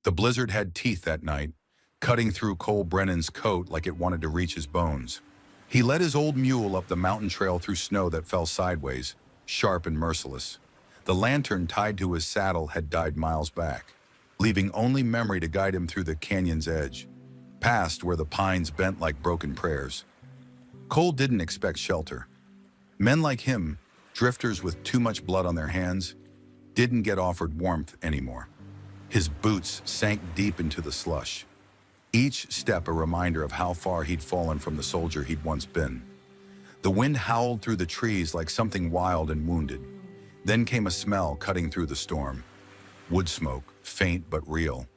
The blizzard had teeth that night, cutting through Cole Brennan's coat like it wanted to reach his bones. He led his old mule up the mountain trail through snow that fell sideways, sharp and merciless. The lantern tied to his saddle had died miles back, leaving only memory to guide him through the canyon's edge, past where the pines bent like broken prayers. Cole didn't expect shelter. Men like him, drifters with too much blood on their hands, didn't get offered warmth anymore. His boots sank deep into the slush, each step a reminder of how far he'd fallen from the soldier he'd once been. The wind howled through the trees like something wild and wounded. Then came a smell cutting through the storm. Wood smoke, faint but real.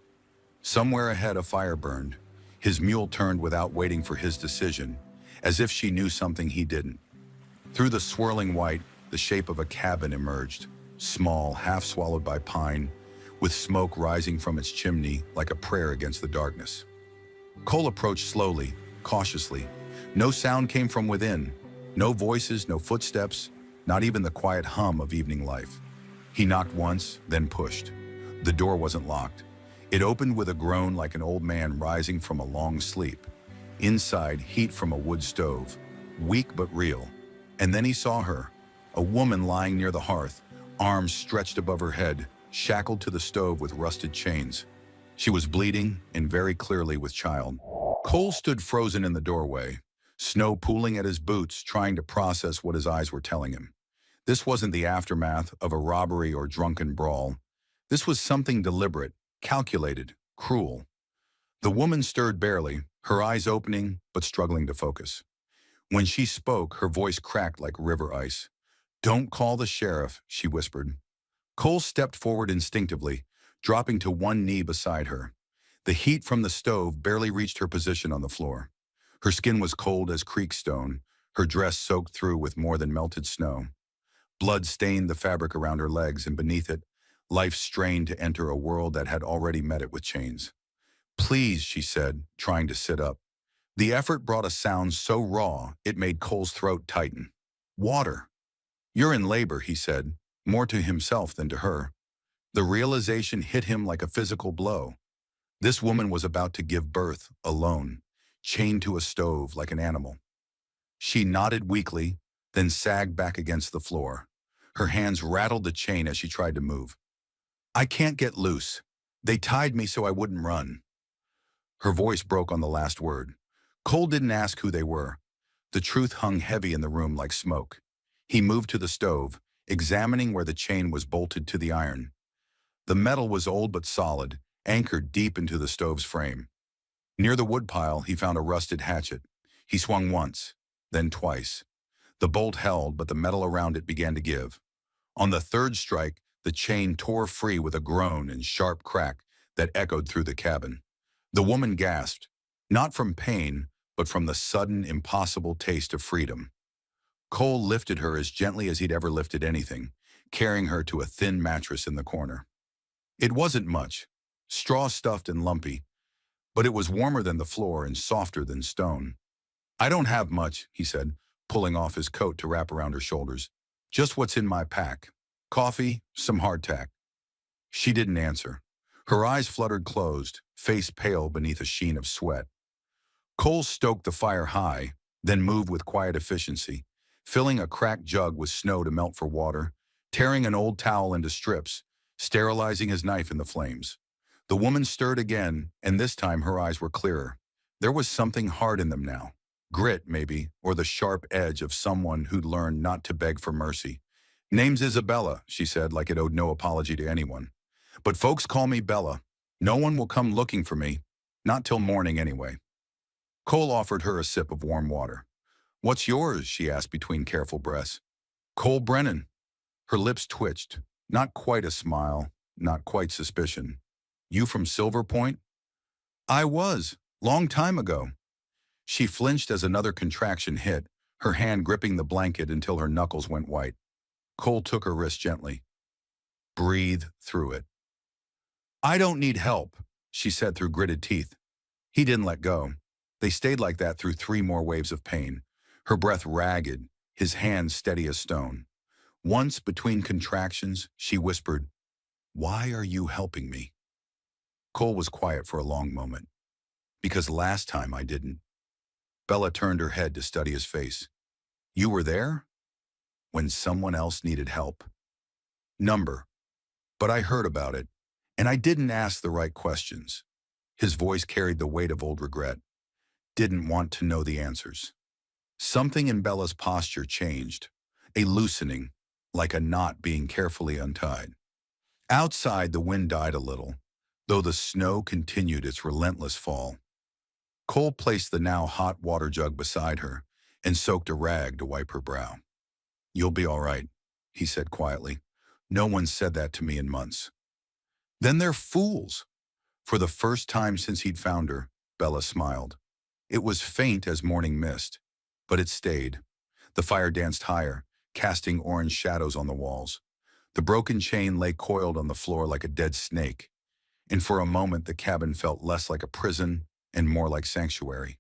Somewhere ahead a fire burned. His mule turned without waiting for his decision, as if she knew something he didn't. Through the swirling white, the shape of a cabin emerged, small, half swallowed by pine, with smoke rising from its chimney like a prayer against the darkness. Cole approached slowly, cautiously. No sound came from within. No voices, no footsteps, not even the quiet hum of evening life. He knocked once, then pushed. The door wasn't locked. It opened with a groan like an old man rising from a long sleep. Inside, heat from a wood stove, weak but real. And then he saw her, a woman lying near the hearth, arms stretched above her head, shackled to the stove with rusted chains. She was bleeding and very clearly with child. Cole stood frozen in the doorway, snow pooling at his boots, trying to process what his eyes were telling him. This wasn't the aftermath of a robbery or drunken brawl. This was something deliberate, calculated, cruel. The woman stirred barely, her eyes opening but struggling to focus. When she spoke, her voice cracked like river ice. "Don't call the sheriff," she whispered. Cole stepped forward instinctively, dropping to one knee beside her. The heat from the stove barely reached her position on the floor. Her skin was cold as creek stone, her dress soaked through with more than melted snow. Blood stained the fabric around her legs, and beneath it, life strained to enter a world that had already met it with chains. "Please," she said, trying to sit up. The effort brought a sound so raw it made Cole's throat tighten. "Water." "You're in labor," he said, more to himself than to her. The realization hit him like a physical blow. This woman was about to give birth, alone, chained to a stove like an animal. She nodded weakly, then sagged back against the floor. Her hands rattled the chain as she tried to move. "I can't get loose. They tied me so I wouldn't run." Her voice broke on the last word. Cole didn't ask who they were. The truth hung heavy in the room like smoke. He moved to the stove, examining where the chain was bolted to the iron. The metal was old but solid, anchored deep into the stove's frame. Near the woodpile, he found a rusted hatchet. He swung once, then twice. The bolt held, but the metal around it began to give. On the third strike, the chain tore free with a groan and sharp crack that echoed through the cabin. The woman gasped, not from pain, but from the sudden, impossible taste of freedom. Cole lifted her as gently as he'd ever lifted anything, carrying her to a thin mattress in the corner. It wasn't much, straw-stuffed and lumpy, but it was warmer than the floor and softer than stone. "I don't have much," he said, pulling off his coat to wrap around her shoulders. "Just what's in my pack. Coffee, some hardtack." She didn't answer. Her eyes fluttered closed, face pale beneath a sheen of sweat. Cole stoked the fire high, then moved with quiet efficiency, filling a cracked jug with snow to melt for water, tearing an old towel into strips, sterilizing his knife in the flames. The woman stirred again, and this time her eyes were clearer. There was something hard in them now. Grit, maybe, or the sharp edge of someone who'd learned not to beg for mercy. "Name's Isabella," she said, like it owed no apology to anyone. "But folks call me Bella. No one will come looking for me. Not till morning, anyway." Cole offered her a sip of warm water. "What's yours?" she asked between careful breaths. "Cole Brennan." Her lips twitched. Not quite a smile, not quite suspicion. "You from Silver Point?" "I was, long time ago." She flinched as another contraction hit, her hand gripping the blanket until her knuckles went white. Cole took her wrist gently. "Breathe through it." "I don't need help," she said through gritted teeth. He didn't let go. They stayed like that through 3 more waves of pain, her breath ragged, his hands steady as stone. Once, between contractions, she whispered, "Why are you helping me?" Cole was quiet for a long moment. Because last time I didn't. Bella turned her head to study his face. You were there? When someone else needed help. Number. But I heard about it, and I didn't ask the right questions. His voice carried the weight of old regret. Didn't want to know the answers. Something in Bella's posture changed, a loosening, like a knot being carefully untied. Outside, the wind died a little, though the snow continued its relentless fall. Cole placed the now hot water jug beside her and soaked a rag to wipe her brow. You'll be all right, he said quietly. No one said that to me in months. Then they're fools. For the first time since he'd found her, Bella smiled. It was faint as morning mist, but it stayed. The fire danced higher, casting orange shadows on the walls. The broken chain lay coiled on the floor like a dead snake, and for a moment the cabin felt less like a prison and more like sanctuary.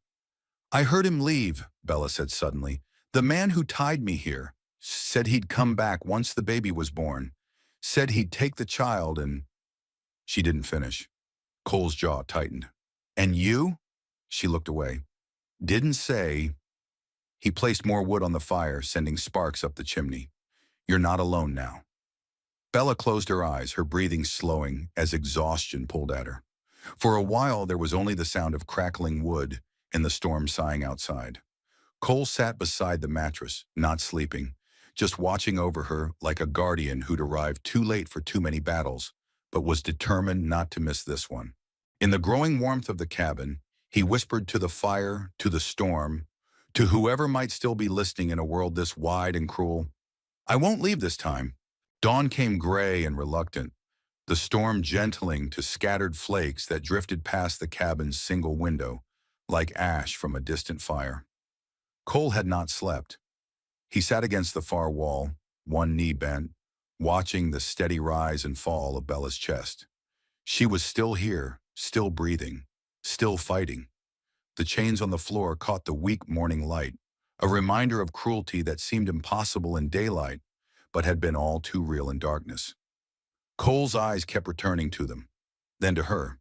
I heard him leave, Bella said suddenly. The man who tied me here said he'd come back once the baby was born, said he'd take the child and... She didn't finish. Cole's jaw tightened. And you? She looked away. Didn't say... He placed more wood on the fire, sending sparks up the chimney. You're not alone now. Bella closed her eyes, her breathing slowing as exhaustion pulled at her. For a while, there was only the sound of crackling wood and the storm sighing outside. Cole sat beside the mattress, not sleeping, just watching over her like a guardian who'd arrived too late for too many battles, but was determined not to miss this one. In the growing warmth of the cabin, he whispered to the fire, to the storm, to whoever might still be listening in a world this wide and cruel, I won't leave this time. Dawn came gray and reluctant, the storm gentling to scattered flakes that drifted past the cabin's single window, like ash from a distant fire. Cole had not slept. He sat against the far wall, one knee bent, watching the steady rise and fall of Bella's chest. She was still here, still breathing, still fighting. The chains on the floor caught the weak morning light, a reminder of cruelty that seemed impossible in daylight, but had been all too real in darkness. Cole's eyes kept returning to them, then to her.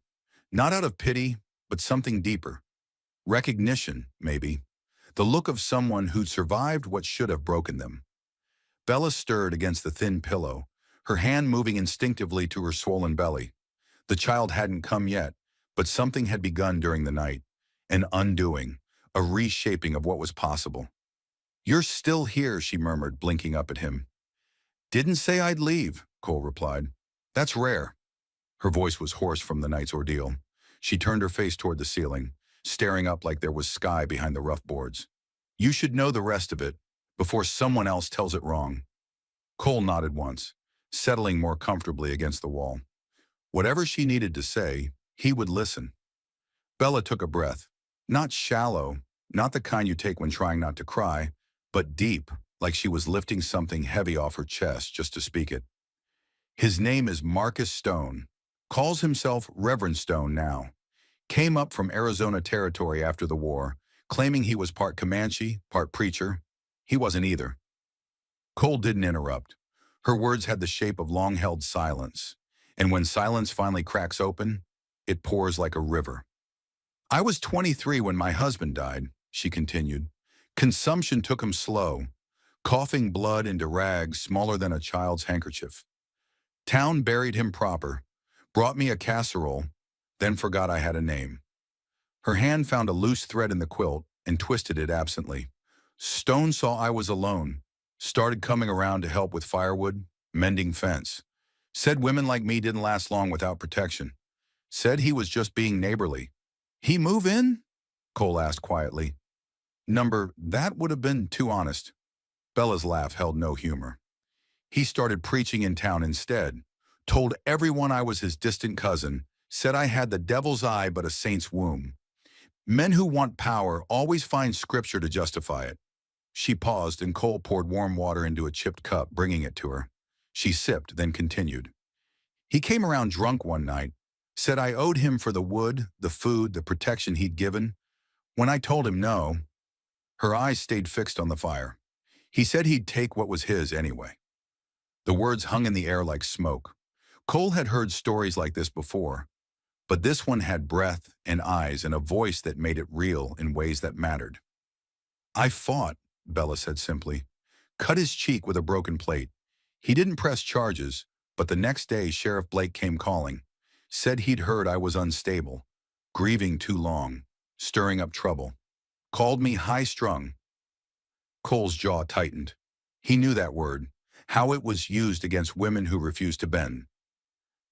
Not out of pity, but something deeper. Recognition, maybe. The look of someone who'd survived what should have broken them. Bella stirred against the thin pillow, her hand moving instinctively to her swollen belly. The child hadn't come yet, but something had begun during the night. An undoing, a reshaping of what was possible. You're still here, she murmured, blinking up at him. Didn't say I'd leave, Cole replied. That's rare. Her voice was hoarse from the night's ordeal. She turned her face toward the ceiling, staring up like there was sky behind the rough boards. You should know the rest of it before someone else tells it wrong. Cole nodded once, settling more comfortably against the wall. Whatever she needed to say, he would listen. Bella took a breath. Not shallow, not the kind you take when trying not to cry, but deep, like she was lifting something heavy off her chest just to speak it. His name is Marcus Stone, calls himself Reverend Stone now. Came up from Arizona territory after the war, claiming he was part Comanche, part preacher. He wasn't either. Cole didn't interrupt. Her words had the shape of long-held silence, and when silence finally cracks open, it pours like a river. I was 23 when my husband died, she continued. Consumption took him slow, coughing blood into rags smaller than a child's handkerchief. Town buried him proper, brought me a casserole, then forgot I had a name. Her hand found a loose thread in the quilt and twisted it absently. Stone saw I was alone, started coming around to help with firewood, mending fence. Said women like me didn't last long without protection. Said he was just being neighborly. He move in? Cole asked quietly. That would have been too honest. Bella's laugh held no humor. He started preaching in town instead, told everyone I was his distant cousin, said I had the devil's eye but a saint's womb. Men who want power always find scripture to justify it. She paused and Cole poured warm water into a chipped cup, bringing it to her. She sipped, then continued. He came around drunk one night, said I owed him for the wood, the food, the protection he'd given. When I told him no, her eyes stayed fixed on the fire. He said he'd take what was his anyway. The words hung in the air like smoke. Cole had heard stories like this before, But this one had breath and eyes and a voice that made it real in ways that mattered. "I fought," Bella said simply. "Cut his cheek with a broken plate. He didn't press charges, but the next day Sheriff Blake came calling. Said he'd heard I was unstable, grieving too long, stirring up trouble. Called me high-strung." Cole's jaw tightened. He knew that word, how it was used against women who refused to bend.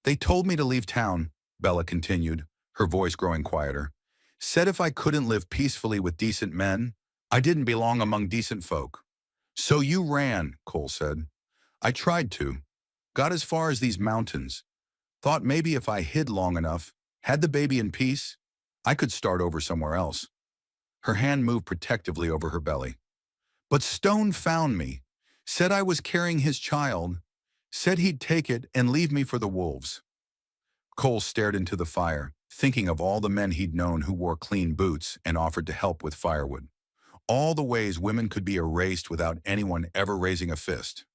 "They told me to leave town," Bella continued, her voice growing quieter. "Said if I couldn't live peacefully with decent men, I didn't belong among decent folk." "So you ran," Cole said. "I tried to. Got as far as these mountains. Thought maybe if I hid long enough, had the baby in peace, I could start over somewhere else." Her hand moved protectively over her belly. "But Stone found me. Said I was carrying his child. Said he'd take it and leave me for the wolves." Cole stared into the fire, thinking of all the men he'd known who wore clean boots and offered to help with firewood. All the ways women could be erased without anyone ever raising a fist.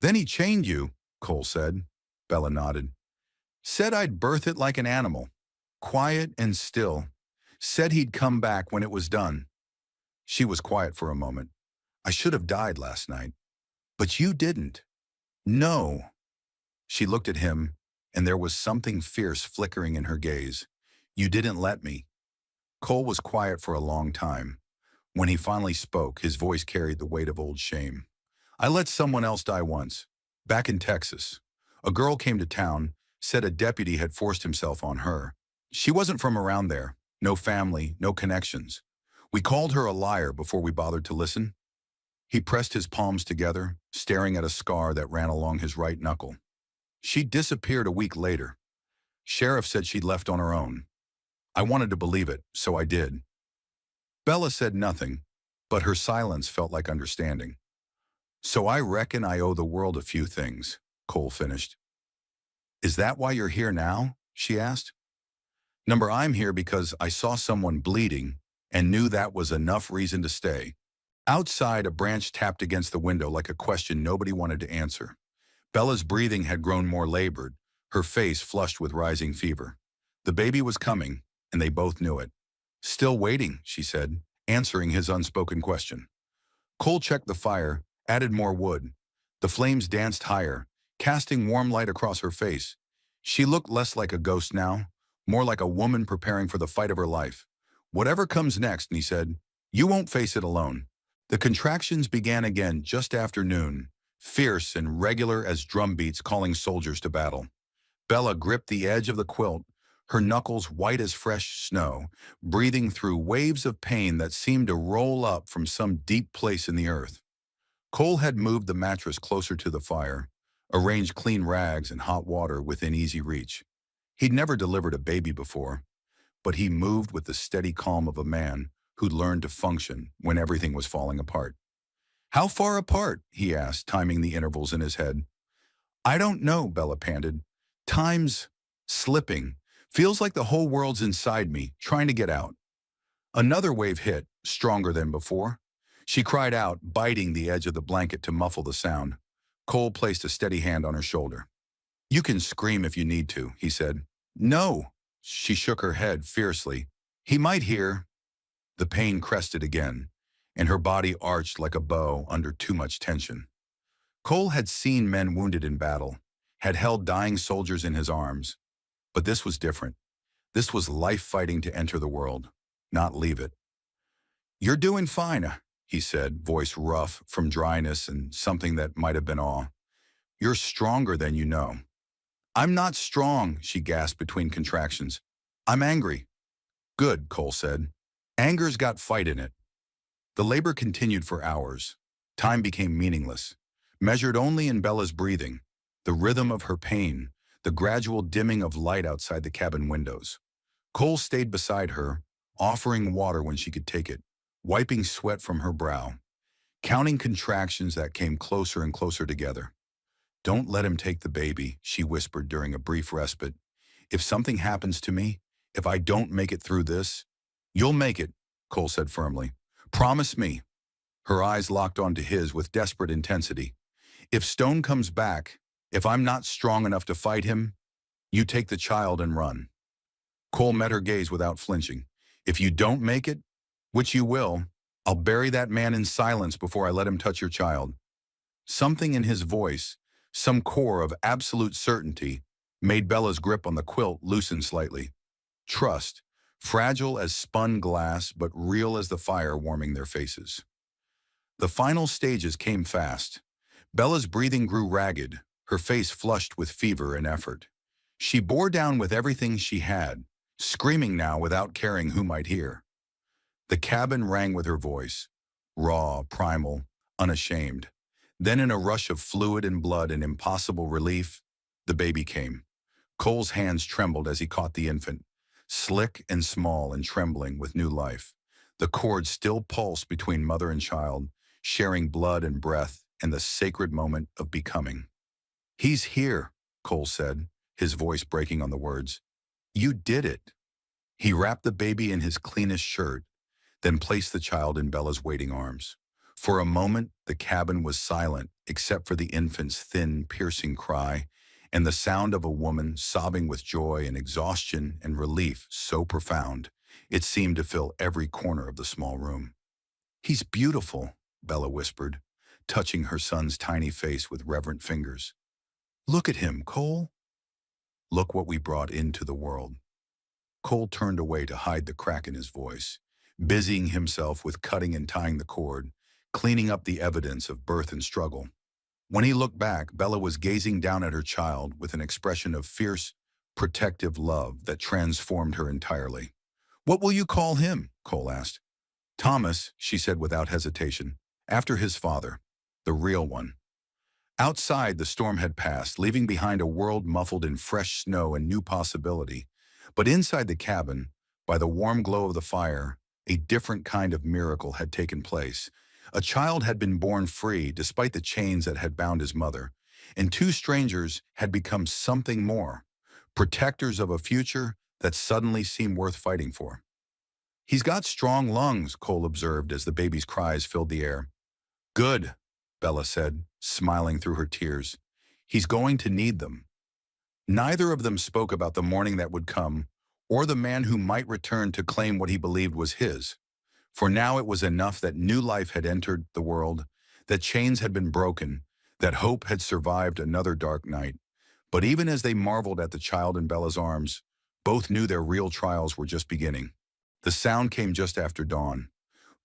"Then he chained you," Cole said. Bella nodded. "Said I'd birth it like an animal, quiet and still. Said he'd come back when it was done." She was quiet for a moment. "I should have died last night. But you didn't." "No." She looked at him, and there was something fierce flickering in her gaze. "You didn't let me." Cole was quiet for a long time. When he finally spoke, his voice carried the weight of old shame. "I let someone else die once, back in Texas. A girl came to town, said a deputy had forced himself on her. She wasn't from around there, no family, no connections. We called her a liar before we bothered to listen." He pressed his palms together, staring at a scar that ran along his right knuckle. "She disappeared a week later. Sheriff said she'd left on her own. I wanted to believe it, so I did." Bella said nothing, but her silence felt like understanding. "So I reckon I owe the world a few things," Cole finished. "Is that why you're here now?" she asked. I'm here because I saw someone bleeding and knew that was enough reason to stay." Outside, a branch tapped against the window like a question nobody wanted to answer. Bella's breathing had grown more labored, her face flushed with rising fever. The baby was coming, and they both knew it. "Still waiting," she said, answering his unspoken question. Cole checked the fire, added more wood. The flames danced higher, casting warm light across her face. She looked less like a ghost now, more like a woman preparing for the fight of her life. "Whatever comes next," he said, "you won't face it alone." The contractions began again just after noon, fierce and regular as drum beats calling soldiers to battle. Bella gripped the edge of the quilt, her knuckles white as fresh snow, breathing through waves of pain that seemed to roll up from some deep place in the earth. Cole had moved the mattress closer to the fire, arranged clean rags and hot water within easy reach. He'd never delivered a baby before, but he moved with the steady calm of a man who'd learned to function when everything was falling apart. "How far apart?" he asked, timing the intervals in his head. "I don't know," Bella panted. "Time's slipping. Feels like the whole world's inside me, trying to get out." Another wave hit, stronger than before. She cried out, biting the edge of the blanket to muffle the sound. Cole placed a steady hand on her shoulder. "You can scream if you need to," he said. "No." She shook her head fiercely. "He might hear." The pain crested again, and her body arched like a bow under too much tension. Cole had seen men wounded in battle, had held dying soldiers in his arms. But this was different. This was life fighting to enter the world, not leave it. "You're doing fine," he said, voice rough from dryness and something that might have been awe. "You're stronger than you know." "I'm not strong," she gasped between contractions. "I'm angry." "Good," Cole said. "Anger's got fight in it." The labor continued for hours. Time became meaningless, measured only in Bella's breathing, the rhythm of her pain, the gradual dimming of light outside the cabin windows. Cole stayed beside her, offering water when she could take it, wiping sweat from her brow, counting contractions that came closer and closer together. "Don't let him take the baby," she whispered during a brief respite. "If something happens to me, if I don't make it through this—" "You'll make it," Cole said firmly. "Promise me." Her eyes locked onto his with desperate intensity. "If Stone comes back, if I'm not strong enough to fight him, you take the child and run." Cole met her gaze without flinching. If you don't make it, which you will, I'll bury that man in silence before I let him touch your child. Something in his voice, some core of absolute certainty, made Bella's grip on the quilt loosen slightly. Trust, fragile as spun glass but real as the fire warming their faces. The final stages came fast. Bella's breathing grew ragged, her face flushed with fever and effort. She bore down with everything she had, screaming now without caring who might hear. The cabin rang with her voice, raw, primal, unashamed. Then in a rush of fluid and blood and impossible relief, the baby came. Cole's hands trembled as he caught the infant, slick and small and trembling with new life. The cord still pulsed between mother and child, sharing blood and breath and the sacred moment of becoming. "He's here," Cole said, his voice breaking on the words. "You did it." He wrapped the baby in his cleanest shirt, then placed the child in Bella's waiting arms. For a moment, the cabin was silent except for the infant's thin, piercing cry and the sound of a woman sobbing with joy and exhaustion and relief so profound it seemed to fill every corner of the small room. "He's beautiful," Bella whispered, touching her son's tiny face with reverent fingers. "Look at him, Cole." "Look what we brought into the world." Cole turned away to hide the crack in his voice, busying himself with cutting and tying the cord, cleaning up the evidence of birth and struggle. When he looked back, Bella was gazing down at her child with an expression of fierce, protective love that transformed her entirely. "What will you call him?" Cole asked. "Thomas," she said without hesitation, "after his father, the real one." Outside, the storm had passed, leaving behind a world muffled in fresh snow and new possibility. But inside the cabin, by the warm glow of the fire, a different kind of miracle had taken place. A child had been born free despite the chains that had bound his mother, and two strangers had become something more, protectors of a future that suddenly seemed worth fighting for. "He's got strong lungs," Cole observed as the baby's cries filled the air. "Good," Bella said, smiling through her tears. "He's going to need them." Neither of them spoke about the morning that would come, or the man who might return to claim what he believed was his. For now it was enough that new life had entered the world, that chains had been broken, that hope had survived another dark night. But even as they marveled at the child in Bella's arms, both knew their real trials were just beginning. The sound came just after dawn,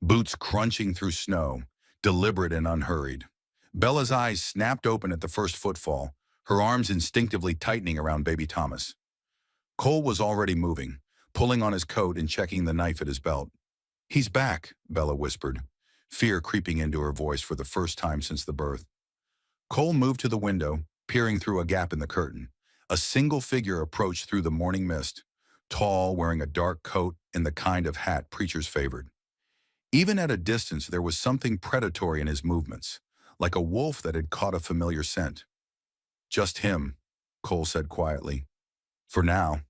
boots crunching through snow, deliberate and unhurried. Bella's eyes snapped open at the first footfall, her arms instinctively tightening around baby Thomas. Cole was already moving, pulling on his coat and checking the knife at his belt. "He's back," Bella whispered, fear creeping into her voice for the first time since the birth. Cole moved to the window, peering through a gap in the curtain. A single figure approached through the morning mist, tall, wearing a dark coat and the kind of hat preachers favored. Even at a distance, there was something predatory in his movements, like a wolf that had caught a familiar scent. "Just him," Cole said quietly. "For now."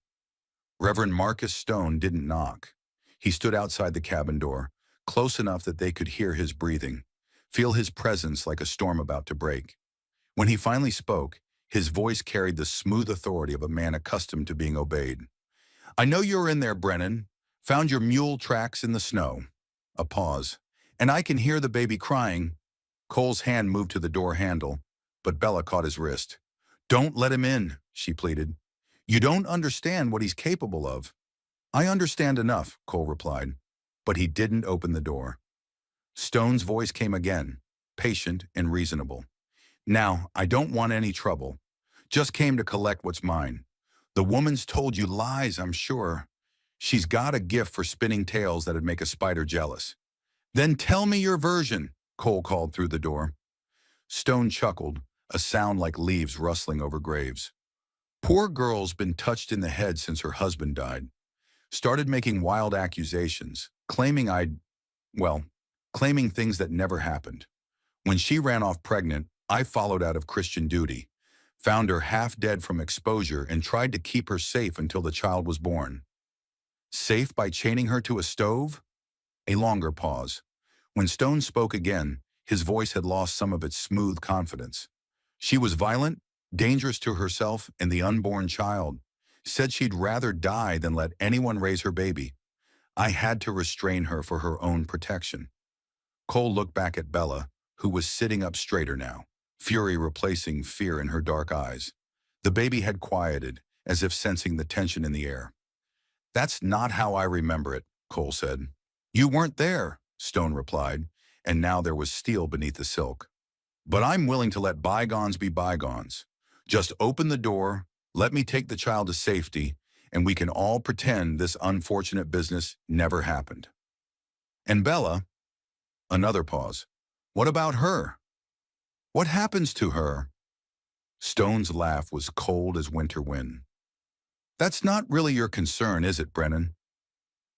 Reverend Marcus Stone didn't knock. He stood outside the cabin door, close enough that they could hear his breathing, feel his presence like a storm about to break. When he finally spoke, his voice carried the smooth authority of a man accustomed to being obeyed. "I know you're in there, Brennan. Found your mule tracks in the snow." A pause. "And I can hear the baby crying." Cole's hand moved to the door handle, but Bella caught his wrist. "Don't let him in," she pleaded. "You don't understand what he's capable of." "I understand enough," Cole replied, but he didn't open the door. Stone's voice came again, patient and reasonable. "Now, I don't want any trouble. Just came to collect what's mine. The woman's told you lies, I'm sure. She's got a gift for spinning tales that'd make a spider jealous." "Then tell me your version," Cole called through the door. Stone chuckled, a sound like leaves rustling over graves. "Poor girl's been touched in the head since her husband died. Started making wild accusations, claiming claiming things that never happened. When she ran off pregnant, I followed out of Christian duty, found her half dead from exposure and tried to keep her safe until the child was born." "Safe by chaining her to a stove?" A longer pause. When Stone spoke again, his voice had lost some of its smooth confidence. "She was violent, dangerous to herself and the unborn child. Said she'd rather die than let anyone raise her baby. I had to restrain her for her own protection. Cole looked back at Bella, who was sitting up straighter now, fury replacing fear in her dark eyes. The baby had quieted, as if sensing the tension in the air. That's not how I remember it, Cole said. You weren't there, Stone replied, and now there was steel beneath the silk. But I'm willing to let bygones be bygones. Just open the door, let me take the child to safety, and we can all pretend this unfortunate business never happened. And Bella, another pause. What about her? What happens to her? Stone's laugh was cold as winter wind. That's not really your concern, is it, Brennan?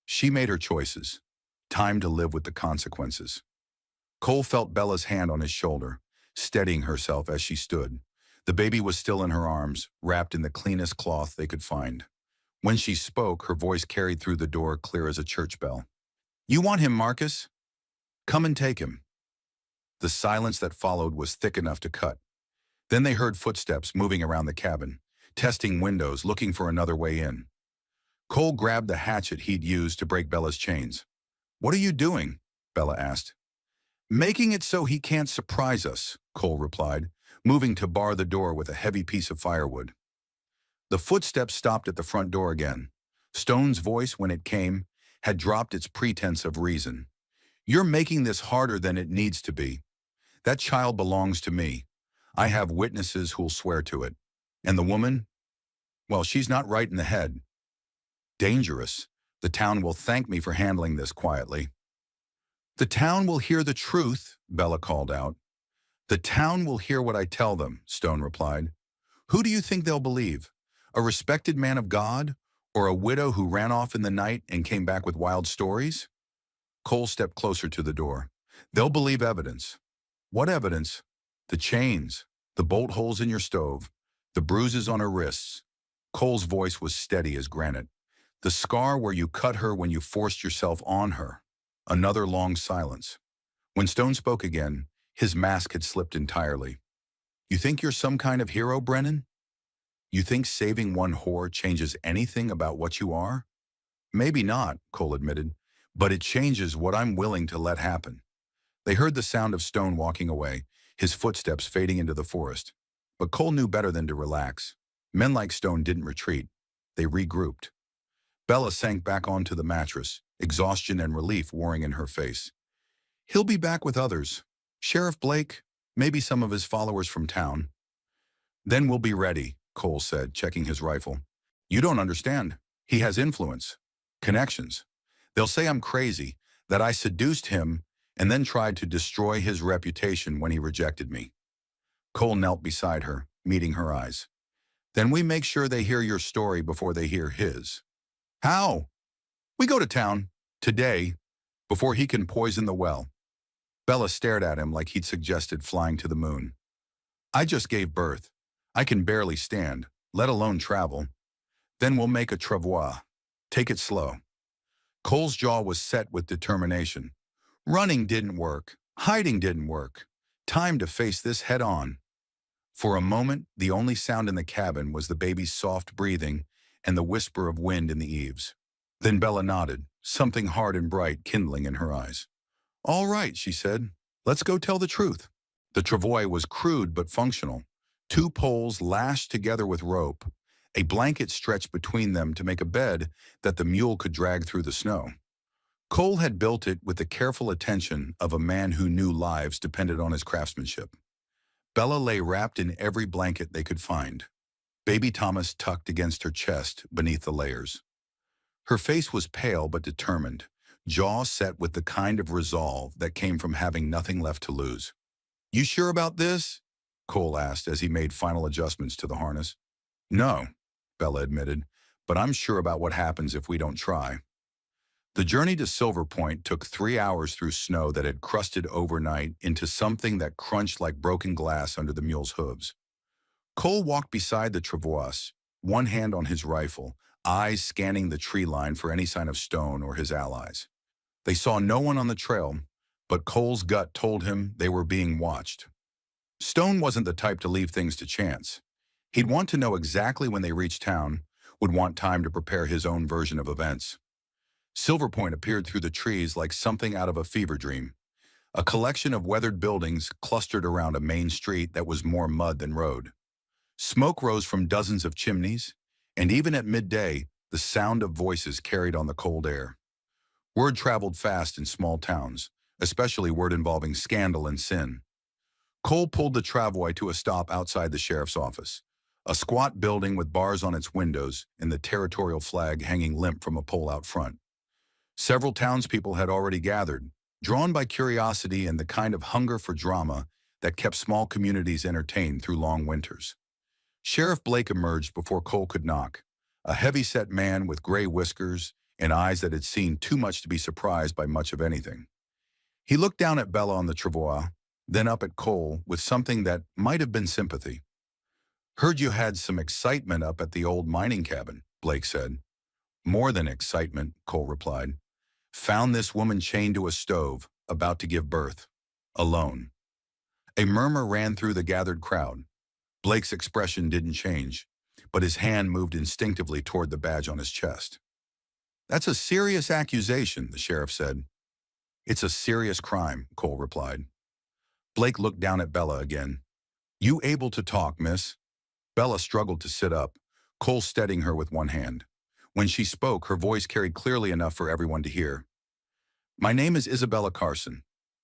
She made her choices. Time to live with the consequences. Cole felt Bella's hand on his shoulder, steadying herself as she stood. The baby was still in her arms, wrapped in the cleanest cloth they could find. When she spoke, her voice carried through the door clear as a church bell. You want him, Marcus? Come and take him. The silence that followed was thick enough to cut. Then they heard footsteps moving around the cabin, testing windows, looking for another way in. Cole grabbed the hatchet he'd used to break Bella's chains. What are you doing? Bella asked. Making it so he can't surprise us, Cole replied, moving to bar the door with a heavy piece of firewood. The footsteps stopped at the front door again. Stone's voice, when it came, had dropped its pretense of reason. You're making this harder than it needs to be. That child belongs to me. I have witnesses who'll swear to it. And the woman? Well, she's not right in the head. Dangerous. The town will thank me for handling this quietly. The town will hear the truth, Bella called out. The town will hear what I tell them, Stone replied. Who do you think they'll believe? A respected man of God? Or a widow who ran off in the night and came back with wild stories? Cole stepped closer to the door. They'll believe evidence. What evidence? The chains, the bolt holes in your stove, the bruises on her wrists. Cole's voice was steady as granite. The scar where you cut her when you forced yourself on her. Another long silence. When Stone spoke again, his mask had slipped entirely. You think you're some kind of hero, Brennan? You think saving one whore changes anything about what you are? Maybe not, Cole admitted, but it changes what I'm willing to let happen. They heard the sound of Stone walking away, his footsteps fading into the forest. But Cole knew better than to relax. Men like Stone didn't retreat. They regrouped. Bella sank back onto the mattress, exhaustion and relief warring in her face. He'll be back with others. Sheriff Blake, maybe some of his followers from town. Then we'll be ready, Cole said, checking his rifle. You don't understand. He has influence, connections. They'll say I'm crazy, that I seduced him and then tried to destroy his reputation when he rejected me. Cole knelt beside her, meeting her eyes. Then we make sure they hear your story before they hear his. How? We go to town, today, before he can poison the well. Bella stared at him like he'd suggested flying to the moon. I just gave birth. I can barely stand, let alone travel. Then we'll make a travois. Take it slow. Cole's jaw was set with determination. Running didn't work. Hiding didn't work. Time to face this head on. For a moment, the only sound in the cabin was the baby's soft breathing and the whisper of wind in the eaves. Then Bella nodded, something hard and bright kindling in her eyes. All right, she said. Let's go tell the truth. The travois was crude but functional. 2 poles lashed together with rope, a blanket stretched between them to make a bed that the mule could drag through the snow. Cole had built it with the careful attention of a man who knew lives depended on his craftsmanship. Bella lay wrapped in every blanket they could find, baby Thomas tucked against her chest beneath the layers. Her face was pale but determined, jaw set with the kind of resolve that came from having nothing left to lose. You sure about this? Cole asked as he made final adjustments to the harness. No, Bella admitted, but I'm sure about what happens if we don't try. The journey to Silver Point took 3 hours through snow that had crusted overnight into something that crunched like broken glass under the mule's hooves. Cole walked beside the travois, one hand on his rifle, eyes scanning the tree line for any sign of Stone or his allies. They saw no one on the trail, but Cole's gut told him they were being watched. Stone wasn't the type to leave things to chance. He'd want to know exactly when they reached town, would want time to prepare his own version of events. Silver Point appeared through the trees like something out of a fever dream. A collection of weathered buildings clustered around a main street that was more mud than road. Smoke rose from dozens of chimneys, and even at midday, the sound of voices carried on the cold air. Word traveled fast in small towns, especially word involving scandal and sin. Cole pulled the travoy to a stop outside the sheriff's office, a squat building with bars on its windows and the territorial flag hanging limp from a pole out front. Several townspeople had already gathered, drawn by curiosity and the kind of hunger for drama that kept small communities entertained through long winters. Sheriff Blake emerged before Cole could knock, a heavy-set man with gray whiskers and eyes that had seen too much to be surprised by much of anything. He looked down at Bella on the travois, then up at Cole with something that might have been sympathy. "Heard you had some excitement up at the old mining cabin," Blake said. "More than excitement," Cole replied. "Found this woman chained to a stove, about to give birth. Alone." A murmur ran through the gathered crowd. Blake's expression didn't change, but his hand moved instinctively toward the badge on his chest. "That's a serious accusation," the sheriff said. "It's a serious crime," Cole replied. Blake looked down at Bella again. "You able to talk, miss?" Bella struggled to sit up, Cole steadying her with one hand. When she spoke, her voice carried clearly enough for everyone to hear. "My name is Isabella Carson.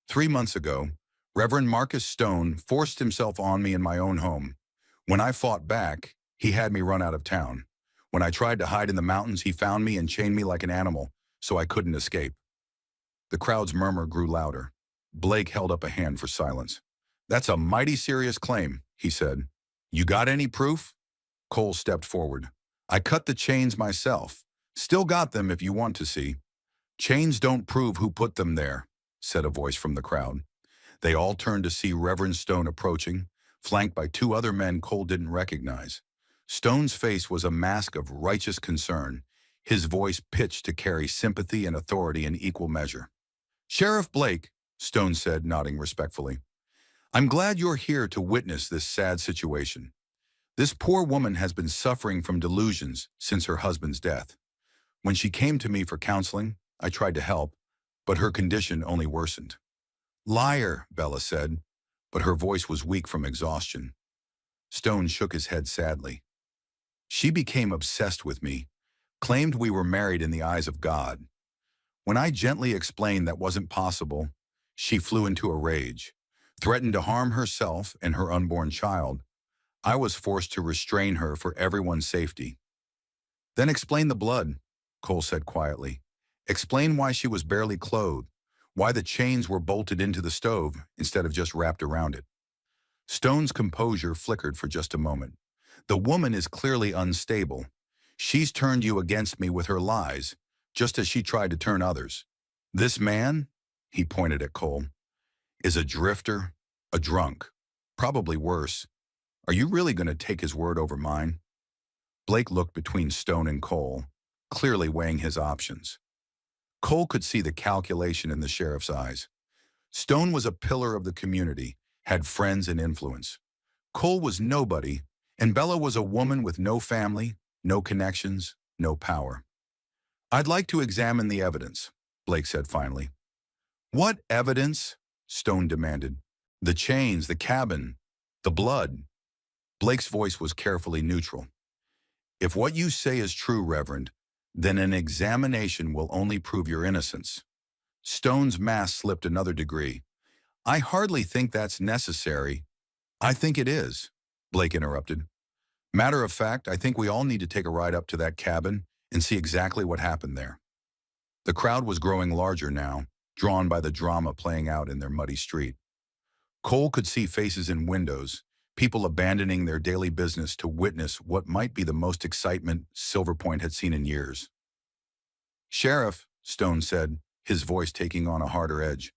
3 months ago, Reverend Marcus Stone forced himself on me in my own home. When I fought back, he had me run out of town. When I tried to hide in the mountains, he found me and chained me like an animal, so I couldn't escape." The crowd's murmur grew louder. Blake held up a hand for silence. "That's a mighty serious claim," he said. "You got any proof?" Cole stepped forward. "I cut the chains myself. Still got them if you want to see." "Chains don't prove who put them there," said a voice from the crowd. They all turned to see Reverend Stone approaching, flanked by 2 other men Cole didn't recognize. Stone's face was a mask of righteous concern, his voice pitched to carry sympathy and authority in equal measure. "Sheriff Blake," Stone said, nodding respectfully, "I'm glad you're here to witness this sad situation. This poor woman has been suffering from delusions since her husband's death. When she came to me for counseling, I tried to help, but her condition only worsened." "Liar," Bella said, but her voice was weak from exhaustion. Stone shook his head sadly. "She became obsessed with me, claimed we were married in the eyes of God. When I gently explained that wasn't possible, she flew into a rage, threatened to harm herself and her unborn child. I was forced to restrain her for everyone's safety." "Then explain the blood," Cole said quietly. "Explain why she was barely clothed, why the chains were bolted into the stove instead of just wrapped around it." Stone's composure flickered for just a moment. "The woman is clearly unstable. She's turned you against me with her lies, just as she tried to turn others. This man," he pointed at Cole, "is a drifter, a drunk, probably worse. Are you really going to take his word over mine?" Blake looked between Stone and Cole, clearly weighing his options. Cole could see the calculation in the sheriff's eyes. Stone was a pillar of the community, had friends and influence. Cole was nobody, and Bella was a woman with no family, no connections, no power. "I'd like to examine the evidence," Blake said finally. "What evidence?" Stone demanded. "The chains, the cabin, the blood." Blake's voice was carefully neutral. "If what you say is true, Reverend, then an examination will only prove your innocence." Stone's mask slipped another degree. "I hardly think that's necessary." "I think it is," Blake interrupted. "Matter of fact, I think we all need to take a ride up to that cabin and see exactly what happened there." The crowd was growing larger now, drawn by the drama playing out in their muddy street. Cole could see faces in windows, people abandoning their daily business to witness what might be the most excitement Silver Point had seen in years. "Sheriff," Stone said, his voice taking on a harder edge,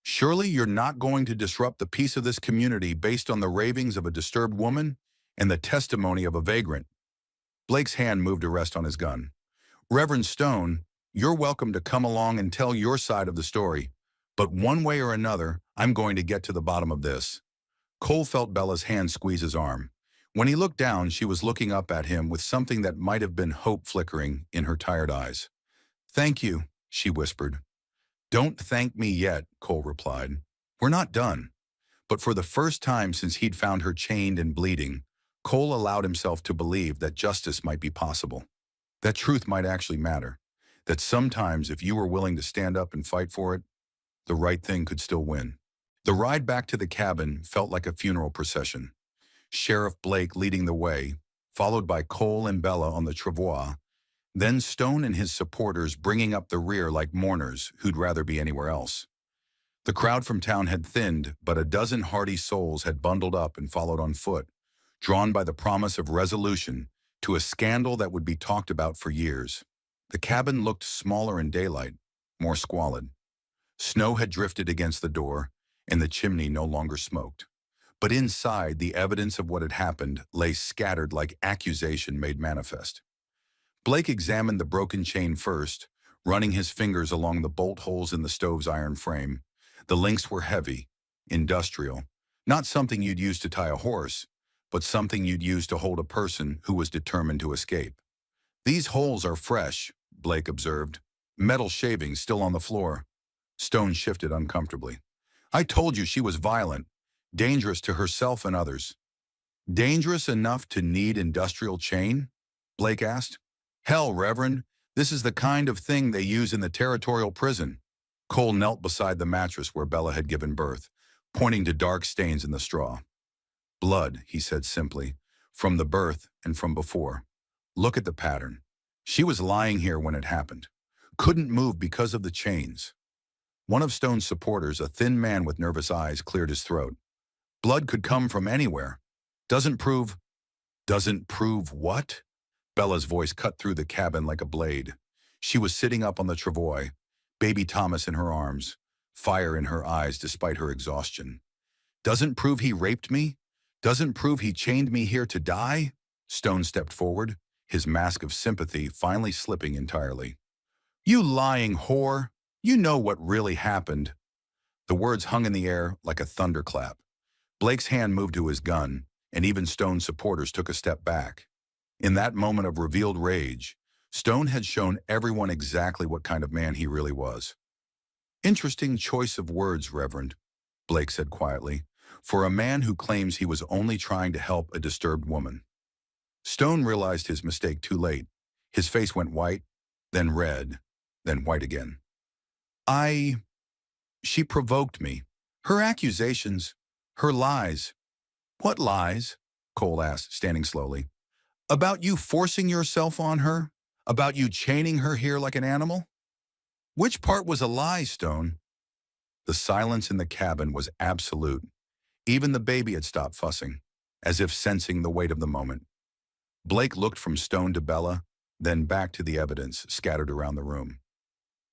"surely you're not going to disrupt the peace of this community based on the ravings of a disturbed woman and the testimony of a vagrant." Blake's hand moved to rest on his gun. "Reverend Stone, you're welcome to come along and tell your side of the story, but one way or another, I'm going to get to the bottom of this." Cole felt Bella's hand squeeze his arm. When he looked down, she was looking up at him with something that might have been hope flickering in her tired eyes. "Thank you," she whispered. "Don't thank me yet," Cole replied. "We're not done." But for the first time since he'd found her chained and bleeding, Cole allowed himself to believe that justice might be possible, that truth might actually matter, that sometimes if you were willing to stand up and fight for it, the right thing could still win. The ride back to the cabin felt like a funeral procession. Sheriff Blake leading the way, followed by Cole and Bella on the travois, then Stone and his supporters bringing up the rear like mourners who'd rather be anywhere else. The crowd from town had thinned, but a dozen hardy souls had bundled up and followed on foot, drawn by the promise of resolution to a scandal that would be talked about for years. The cabin looked smaller in daylight, more squalid. Snow had drifted against the door, and the chimney no longer smoked. But inside, the evidence of what had happened lay scattered like accusation made manifest. Blake examined the broken chain first, running his fingers along the bolt holes in the stove's iron frame. The links were heavy, industrial, not something you'd use to tie a horse, but something you'd use to hold a person who was determined to escape. "These holes are fresh," Blake observed. "Metal shavings still on the floor." Stone shifted uncomfortably. "I told you she was violent, dangerous to herself and others." "Dangerous enough to need industrial chain?" Blake asked. "Hell, Reverend, this is the kind of thing they use in the territorial prison." Cole knelt beside the mattress where Bella had given birth, pointing to dark stains in the straw. "Blood," he said simply, "from the birth and from before. Look at the pattern. She was lying here when it happened. Couldn't move because of the chains." One of Stone's supporters, a thin man with nervous eyes, cleared his throat. "Blood could come from anywhere. Doesn't prove—" "Doesn't prove what?" Bella's voice cut through the cabin like a blade. She was sitting up on the travois, baby Thomas in her arms, fire in her eyes despite her exhaustion. "Doesn't prove he raped me? Doesn't prove he chained me here to die?" Stone stepped forward, his mask of sympathy finally slipping entirely. "You lying whore! You know what really happened." The words hung in the air like a thunderclap. Blake's hand moved to his gun, and even Stone's supporters took a step back. In that moment of revealed rage, Stone had shown everyone exactly what kind of man he really was. "Interesting choice of words, Reverend," Blake said quietly, "for a man who claims he was only trying to help a disturbed woman." Stone realized his mistake too late. His face went white, then red, then white again. She provoked me. Her accusations, her lies." "What lies?" Cole asked, standing slowly. "About you forcing yourself on her? About you chaining her here like an animal?" "Which part was a lie, Stone?" The silence in the cabin was absolute. Even the baby had stopped fussing, as if sensing the weight of the moment. Blake looked from Stone to Bella, then back to the evidence scattered around the room.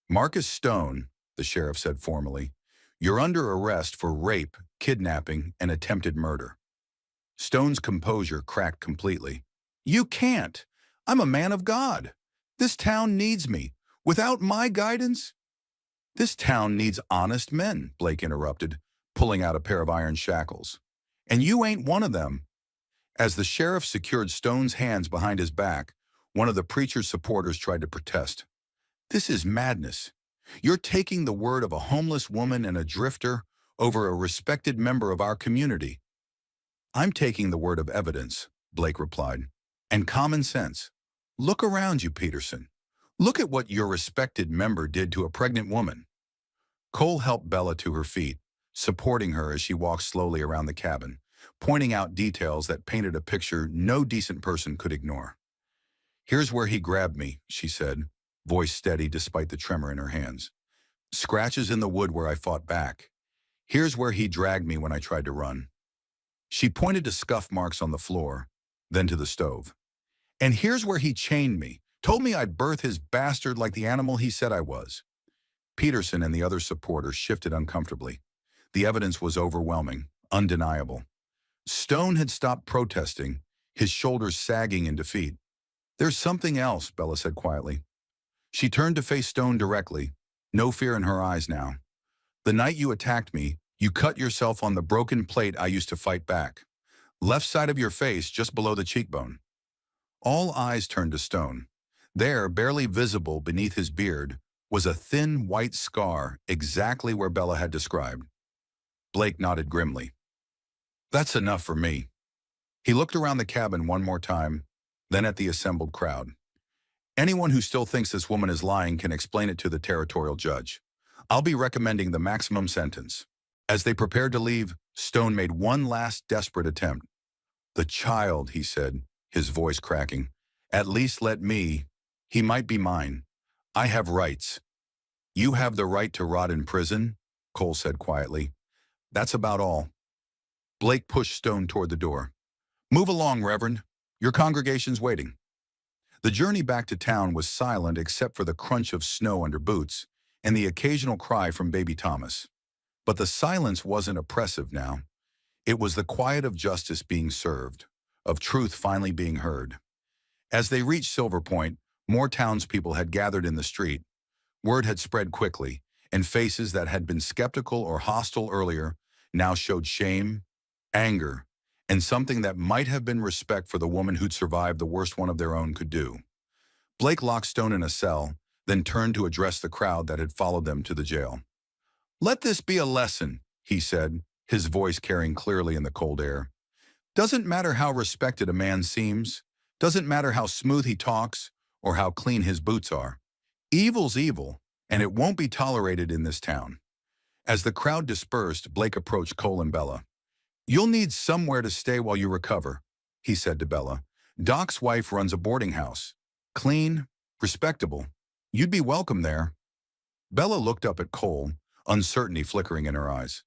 "Marcus Stone," the sheriff said formally, "you're under arrest for rape, kidnapping, and attempted murder." Stone's composure cracked completely. "You can't. I'm a man of God. This town needs me. Without my guidance—" "This town needs honest men," Blake interrupted, pulling out a pair of iron shackles. "And you ain't one of them." As the sheriff secured Stone's hands behind his back, one of the preacher's supporters tried to protest. "This is madness. You're taking the word of a homeless woman and a drifter over a respected member of our community." "I'm taking the word of evidence," Blake replied, "and common sense. Look around you, Peterson. Look at what your respected member did to a pregnant woman." Cole helped Bella to her feet, supporting her as she walked slowly around the cabin, pointing out details that painted a picture no decent person could ignore. "Here's where he grabbed me," she said, voice steady despite the tremor in her hands. "Scratches in the wood where I fought back. Here's where he dragged me when I tried to run." She pointed to scuff marks on the floor, then to the stove. "And here's where he chained me, told me I'd birth his bastard like the animal he said I was." Peterson and the other supporters shifted uncomfortably. The evidence was overwhelming, undeniable. Stone had stopped protesting, his shoulders sagging in defeat. "There's something else," Bella said quietly. She turned to face Stone directly, no fear in her eyes now. "The night you attacked me, you cut yourself on the broken plate I used to fight back. Left side of your face, just below the cheekbone. All eyes turned to Stone. There, barely visible beneath his beard, was a thin white scar exactly where Bella had described. Blake nodded grimly. That's enough for me. He looked around the cabin one more time, then at the assembled crowd. Anyone who still thinks this woman is lying can explain it to the territorial judge. I'll be recommending the maximum sentence. As they prepared to leave, Stone made one last desperate attempt. The child, he said, his voice cracking. At least let me. He might be mine. I have rights. You have the right to rot in prison, Cole said quietly. That's about all. Blake pushed Stone toward the door. Move along, Reverend. Your congregation's waiting. The journey back to town was silent except for the crunch of snow under boots and the occasional cry from baby Thomas. But the silence wasn't oppressive now. It was the quiet of justice being served, of truth finally being heard. As they reached Silver Point, more townspeople had gathered in the street. Word had spread quickly, and faces that had been skeptical or hostile earlier now showed shame, anger, and something that might have been respect for the woman who'd survived the worst one of their own could do. Blake locked Stone in a cell, then turned to address the crowd that had followed them to the jail. Let this be a lesson, he said, his voice carrying clearly in the cold air. Doesn't matter how respected a man seems, doesn't matter how smooth he talks or how clean his boots are. Evil's evil, and it won't be tolerated in this town. As the crowd dispersed, Blake approached Cole and Bella. You'll need somewhere to stay while you recover, he said to Bella. Doc's wife runs a boarding house. Clean, respectable. You'd be welcome there. Bella looked up at Cole, uncertainty flickering in her eyes.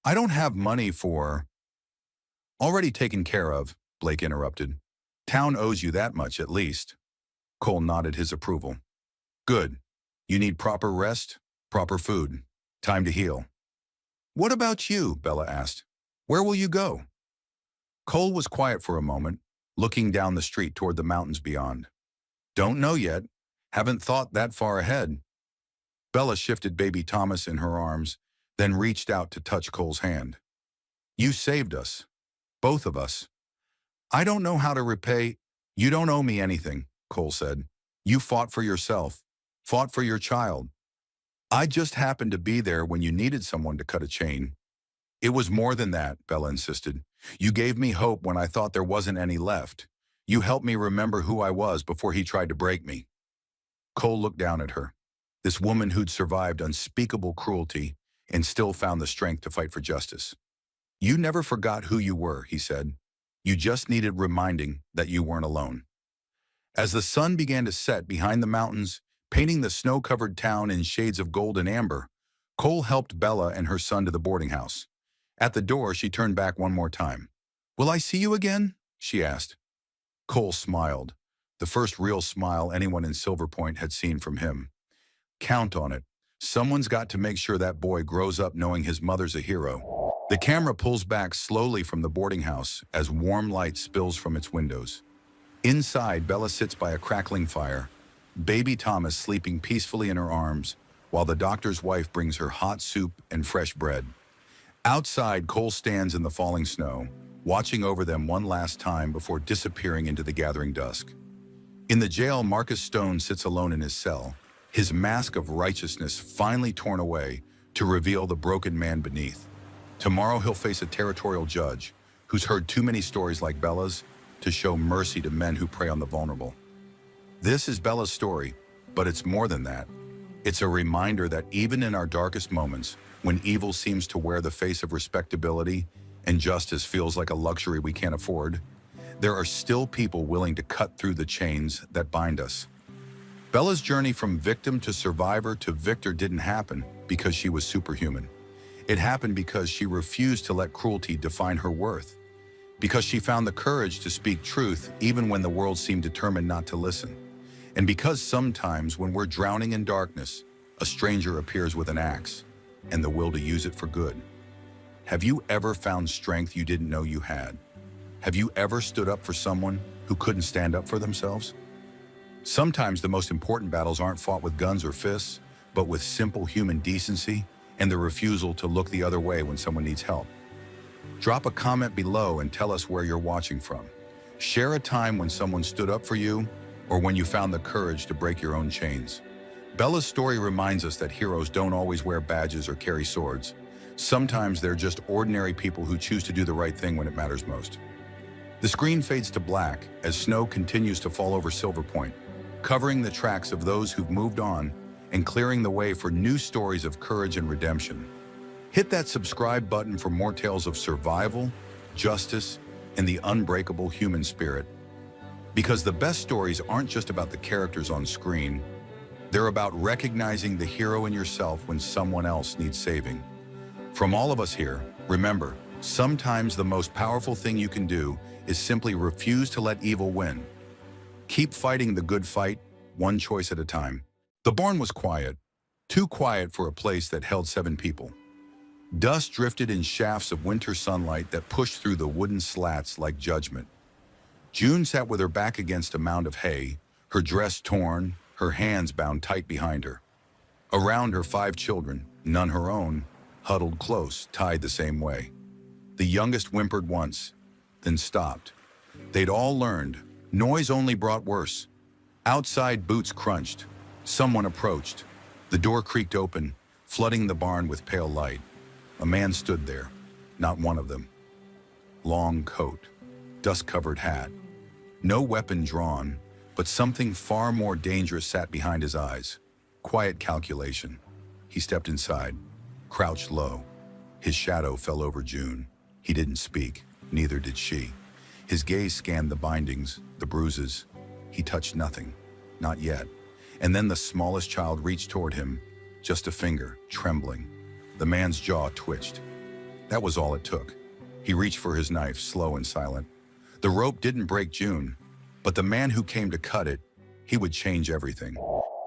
I don't have money for... Already taken care of, Blake interrupted. Town owes you that much at least. Cole nodded his approval. Good. You need proper rest, proper food, time to heal. What about you? Bella asked. Where will you go? Cole was quiet for a moment, looking down the street toward the mountains beyond. Don't know yet. Haven't thought that far ahead. Bella shifted baby Thomas in her arms, then reached out to touch Cole's hand. You saved us. Both of us. I don't know how to repay. You don't owe me anything, Cole said. You fought for yourself, fought for your child. I just happened to be there when you needed someone to cut a chain. It was more than that, Bella insisted. You gave me hope when I thought there wasn't any left. You helped me remember who I was before he tried to break me. Cole looked down at her, this woman who'd survived unspeakable cruelty and still found the strength to fight for justice. You never forgot who you were, he said. You just needed reminding that you weren't alone. As the sun began to set behind the mountains, painting the snow-covered town in shades of gold and amber, Cole helped Bella and her son to the boarding house. At the door, she turned back one more time. Will I see you again? She asked. Cole smiled, the first real smile anyone in Silver Point had seen from him. Count on it. Someone's got to make sure that boy grows up knowing his mother's a hero. The camera pulls back slowly from the boarding house as warm light spills from its windows. Inside, Bella sits by a crackling fire, baby Thomas sleeping peacefully in her arms, while the doctor's wife brings her hot soup and fresh bread. Outside, Cole stands in the falling snow, watching over them one last time before disappearing into the gathering dusk. In the jail, Marcus Stone sits alone in his cell, his mask of righteousness finally torn away to reveal the broken man beneath. Tomorrow he'll face a territorial judge who's heard too many stories like Bella's to show mercy to men who prey on the vulnerable. This is Bella's story, but it's more than that. It's a reminder that even in our darkest moments, when evil seems to wear the face of respectability and justice feels like a luxury we can't afford, there are still people willing to cut through the chains that bind us. Bella's journey from victim to survivor to victor didn't happen because she was superhuman. It happened because she refused to let cruelty define her worth, because she found the courage to speak truth even when the world seemed determined not to listen, and because sometimes when we're drowning in darkness, a stranger appears with an axe and the will to use it for good. Have you ever found strength you didn't know you had? Have you ever stood up for someone who couldn't stand up for themselves? Sometimes the most important battles aren't fought with guns or fists, but with simple human decency and the refusal to look the other way when someone needs help. Drop a comment below and tell us where you're watching from. Share a time when someone stood up for you or when you found the courage to break your own chains. Bella's story reminds us that heroes don't always wear badges or carry swords. Sometimes they're just ordinary people who choose to do the right thing when it matters most. The screen fades to black as snow continues to fall over Silver Point, covering the tracks of those who've moved on and clearing the way for new stories of courage and redemption. Hit that subscribe button for more tales of survival, justice, and the unbreakable human spirit. Because the best stories aren't just about the characters on screen, they're about recognizing the hero in yourself when someone else needs saving. From all of us here, remember, sometimes the most powerful thing you can do is simply refuse to let evil win. Keep fighting the good fight, one choice at a time. The barn was quiet, too quiet for a place that held 7 people. Dust drifted in shafts of winter sunlight that pushed through the wooden slats like judgment. June sat with her back against a mound of hay, her dress torn, her hands bound tight behind her. Around her 5 children, none her own, huddled close, tied the same way. The youngest whimpered once, then stopped. They'd all learned, noise only brought worse. Outside, boots crunched. Someone approached. The door creaked open, flooding the barn with pale light. A man stood there, not one of them. Long coat, dust-covered hat. No weapon drawn, but something far more dangerous sat behind his eyes. Quiet calculation. He stepped inside, crouched low. His shadow fell over June. He didn't speak, neither did she. His gaze scanned the bindings, the bruises. He touched nothing, not yet. And then the smallest child reached toward him, just a finger, trembling. The man's jaw twitched. That was all it took. He reached for his knife, slow and silent. The rope didn't break June, but the man who came to cut it, he would change everything.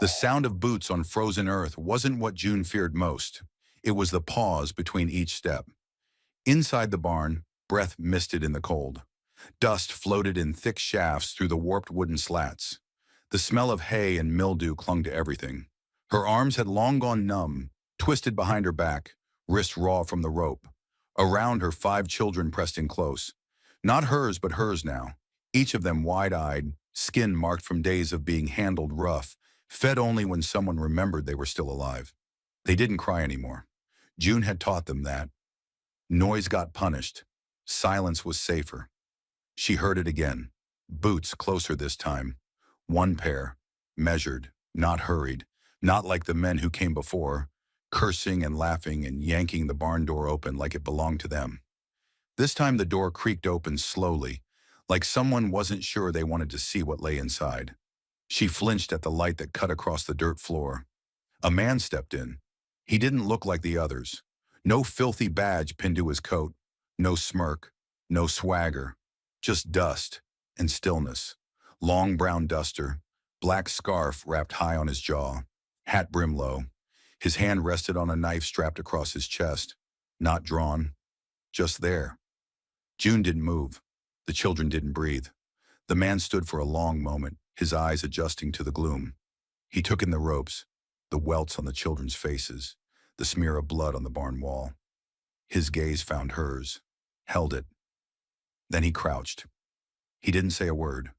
The sound of boots on frozen earth wasn't what June feared most. It was the pause between each step. Inside the barn, breath misted in the cold. Dust floated in thick shafts through the warped wooden slats. The smell of hay and mildew clung to everything. Her arms had long gone numb, twisted behind her back, wrists raw from the rope. Around her, 5 children pressed in close. Not hers, but hers now. Each of them wide-eyed, skin marked from days of being handled rough, fed only when someone remembered they were still alive. They didn't cry anymore. June had taught them that. Noise got punished. Silence was safer. She heard it again. Boots closer this time. 1 pair. Measured, not hurried. Not like the men who came before, cursing and laughing and yanking the barn door open like it belonged to them. This time the door creaked open slowly, like someone wasn't sure they wanted to see what lay inside. She flinched at the light that cut across the dirt floor. A man stepped in. He didn't look like the others. No filthy badge pinned to his coat. No smirk. No swagger. Just dust and stillness. Long brown duster. Black scarf wrapped high on his jaw. Hat brim low. His hand rested on a knife strapped across his chest. Not drawn. Just there. June didn't move. The children didn't breathe. The man stood for a long moment, his eyes adjusting to the gloom. He took in the ropes, the welts on the children's faces, the smear of blood on the barn wall. His gaze found hers, held it. Then he crouched. He didn't say a word.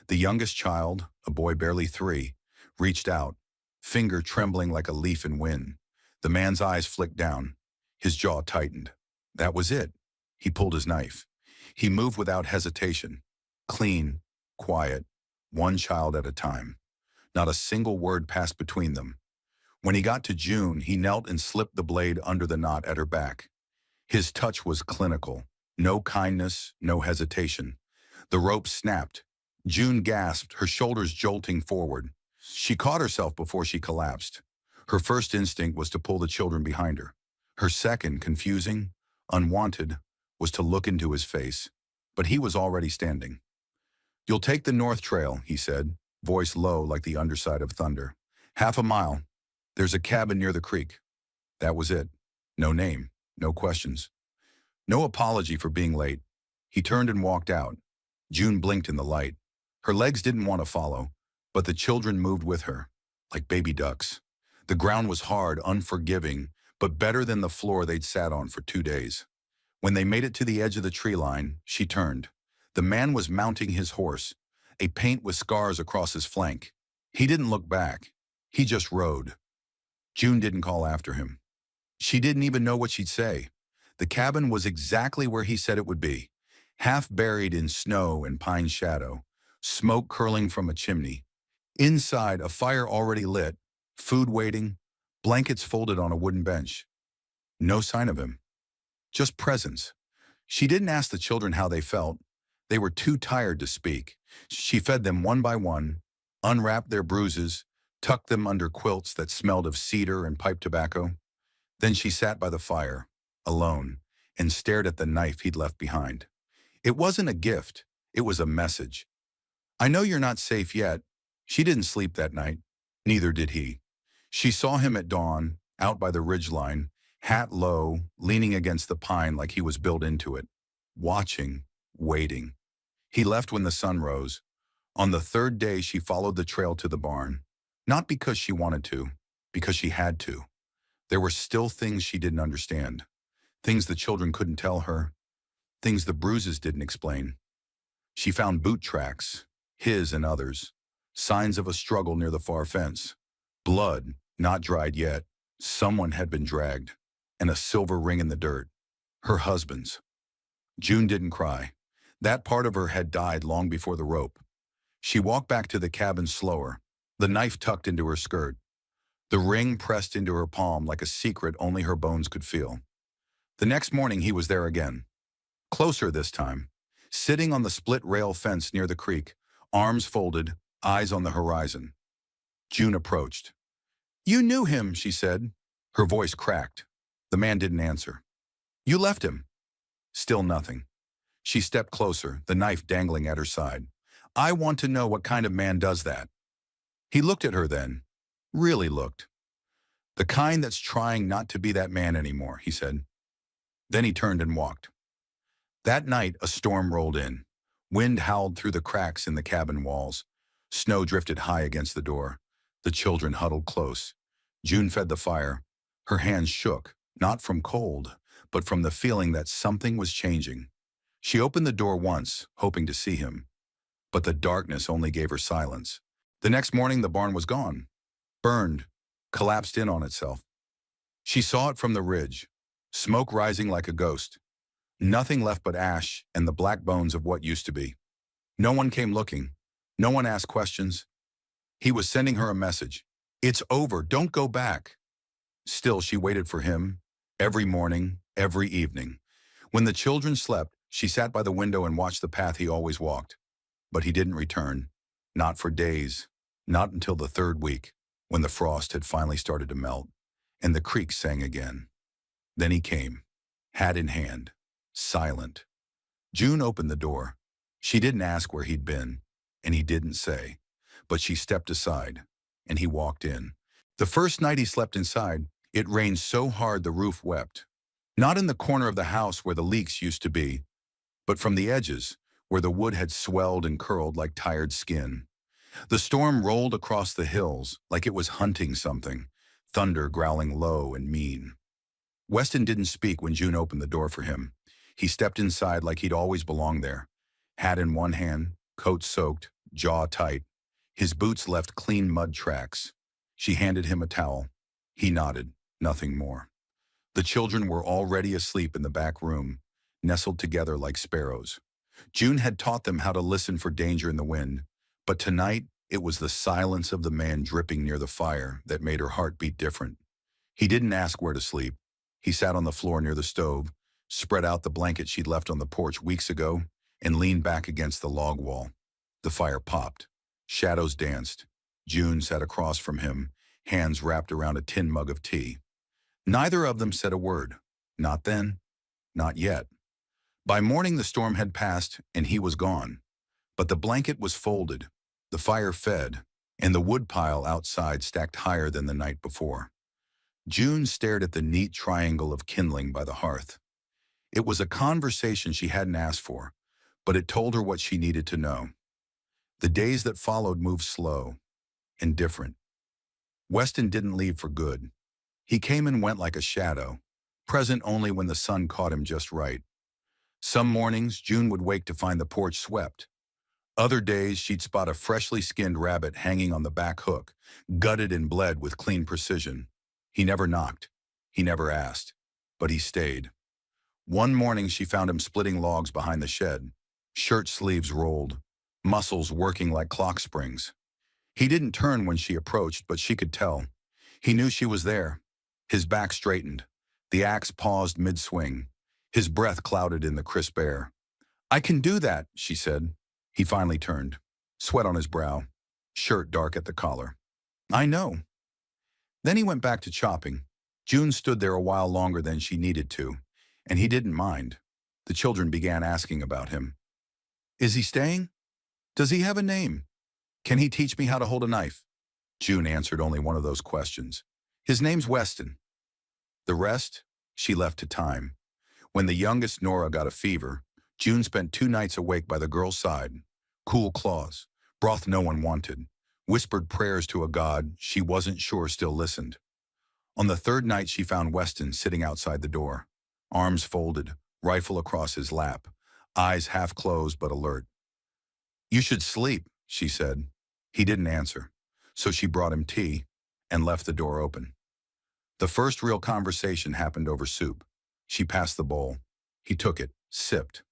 The youngest child, a boy barely 3, reached out, finger trembling like a leaf in wind. The man's eyes flicked down. His jaw tightened. That was it. He pulled his knife. He moved without hesitation. Clean, quiet, 1 child at a time. Not a single word passed between them. When he got to June, he knelt and slipped the blade under the knot at her back. His touch was clinical. No kindness, no hesitation. The rope snapped. June gasped, her shoulders jolting forward. She caught herself before she collapsed. Her first instinct was to pull the children behind her. Her second, confusing, unwanted, was to look into his face. But he was already standing. "You'll take the North Trail," he said, voice low like the underside of thunder. "Half a mile. There's a cabin near the creek." That was it. No name, no questions. No apology for being late. He turned and walked out. June blinked in the light. Her legs didn't want to follow, but the children moved with her, like baby ducks. The ground was hard, unforgiving, but better than the floor they'd sat on for 2 days. When they made it to the edge of the tree line, she turned. The man was mounting his horse, a paint with scars across his flank. He didn't look back. He just rode. June didn't call after him. She didn't even know what she'd say. The cabin was exactly where he said it would be, half buried in snow and pine shadow, smoke curling from a chimney. Inside, a fire already lit, food waiting, blankets folded on a wooden bench. No sign of him. Just presence. She didn't ask the children how they felt. They were too tired to speak. She fed them one by one, unwrapped their bruises, tucked them under quilts that smelled of cedar and pipe tobacco. Then she sat by the fire, alone, and stared at the knife he'd left behind. It wasn't a gift. It was a message. I know you're not safe yet. She didn't sleep that night. Neither did he. She saw him at dawn, out by the ridgeline, hat low, leaning against the pine like he was built into it, watching, waiting. He left when the sun rose. On the third day, she followed the trail to the barn, not because she wanted to, because she had to. There were still things she didn't understand, things the children couldn't tell her, things the bruises didn't explain. She found boot tracks, his and others, signs of a struggle near the far fence, blood, not dried yet. Someone had been dragged, and a silver ring in the dirt. Her husband's. June didn't cry. That part of her had died long before the rope. She walked back to the cabin slower, the knife tucked into her skirt, the ring pressed into her palm like a secret only her bones could feel. The next morning he was there again. Closer this time, sitting on the split rail fence near the creek, arms folded, eyes on the horizon. June approached. "You knew him," she said. Her voice cracked. The man didn't answer. "You left him." Still nothing. She stepped closer, the knife dangling at her side. "I want to know what kind of man does that." He looked at her then. Really looked. "The kind that's trying not to be that man anymore," he said. Then he turned and walked. That night, a storm rolled in. Wind howled through the cracks in the cabin walls. Snow drifted high against the door. The children huddled close. June fed the fire. Her hands shook, not from cold, but from the feeling that something was changing. She opened the door once, hoping to see him. But the darkness only gave her silence. The next morning, the barn was gone. Burned, collapsed in on itself. She saw it from the ridge, smoke rising like a ghost. Nothing left but ash and the black bones of what used to be. No one came looking. No one asked questions. He was sending her a message. "It's over, don't go back." Still, she waited for him, every morning, every evening. When the children slept, she sat by the window and watched the path he always walked. But he didn't return. Not for days. Not until the third week, when the frost had finally started to melt, and the creek sang again. Then he came, hat in hand, silent. June opened the door. She didn't ask where he'd been, and he didn't say. But she stepped aside, and he walked in. The first night he slept inside, it rained so hard the roof wept. Not in the corner of the house where the leaks used to be, but from the edges, where the wood had swelled and curled like tired skin. The storm rolled across the hills like it was hunting something, thunder growling low and mean. Weston didn't speak when June opened the door for him. He stepped inside like he'd always belonged there, hat in one hand, coat soaked, jaw tight. His boots left clean mud tracks. She handed him a towel. He nodded, nothing more. The children were already asleep in the back room, nestled together like sparrows. June had taught them how to listen for danger in the wind, but tonight it was the silence of the man dripping near the fire that made her heart beat different. He didn't ask where to sleep. He sat on the floor near the stove, spread out the blanket she'd left on the porch weeks ago, and leaned back against the log wall. The fire popped. Shadows danced. June sat across from him, hands wrapped around a tin mug of tea. Neither of them said a word. Not then. Not yet. By morning the storm had passed and he was gone. But the blanket was folded, the fire fed, and the woodpile outside stacked higher than the night before. June stared at the neat triangle of kindling by the hearth. It was a conversation she hadn't asked for, but it told her what she needed to know. The days that followed moved slow and different. Weston didn't leave for good. He came and went like a shadow, present only when the sun caught him just right. Some mornings, June would wake to find the porch swept. Other days, she'd spot a freshly skinned rabbit hanging on the back hook, gutted and bled with clean precision. He never knocked. He never asked. But he stayed. One morning, she found him splitting logs behind the shed, shirt sleeves rolled, muscles working like clock springs. He didn't turn when she approached, but she could tell. He knew she was there. His back straightened. The axe paused mid-swing. His breath clouded in the crisp air. "I can do that," she said. He finally turned, sweat on his brow, shirt dark at the collar. "I know." Then he went back to chopping. June stood there a while longer than she needed to, and he didn't mind. The children began asking about him. "Is he staying? Does he have a name? Can he teach me how to hold a knife?" June answered only one of those questions. "His name's Weston." The rest, she left to time. When the youngest, Nora, got a fever, June spent 2 nights awake by the girl's side. Cool claws, broth no one wanted, whispered prayers to a God she wasn't sure still listened. On the 3rd night, she found Weston sitting outside the door, arms folded, rifle across his lap, eyes half closed but alert. "You should sleep," she said. He didn't answer, so she brought him tea and left the door open. The first real conversation happened over soup. She passed the bowl. He took it, sipped.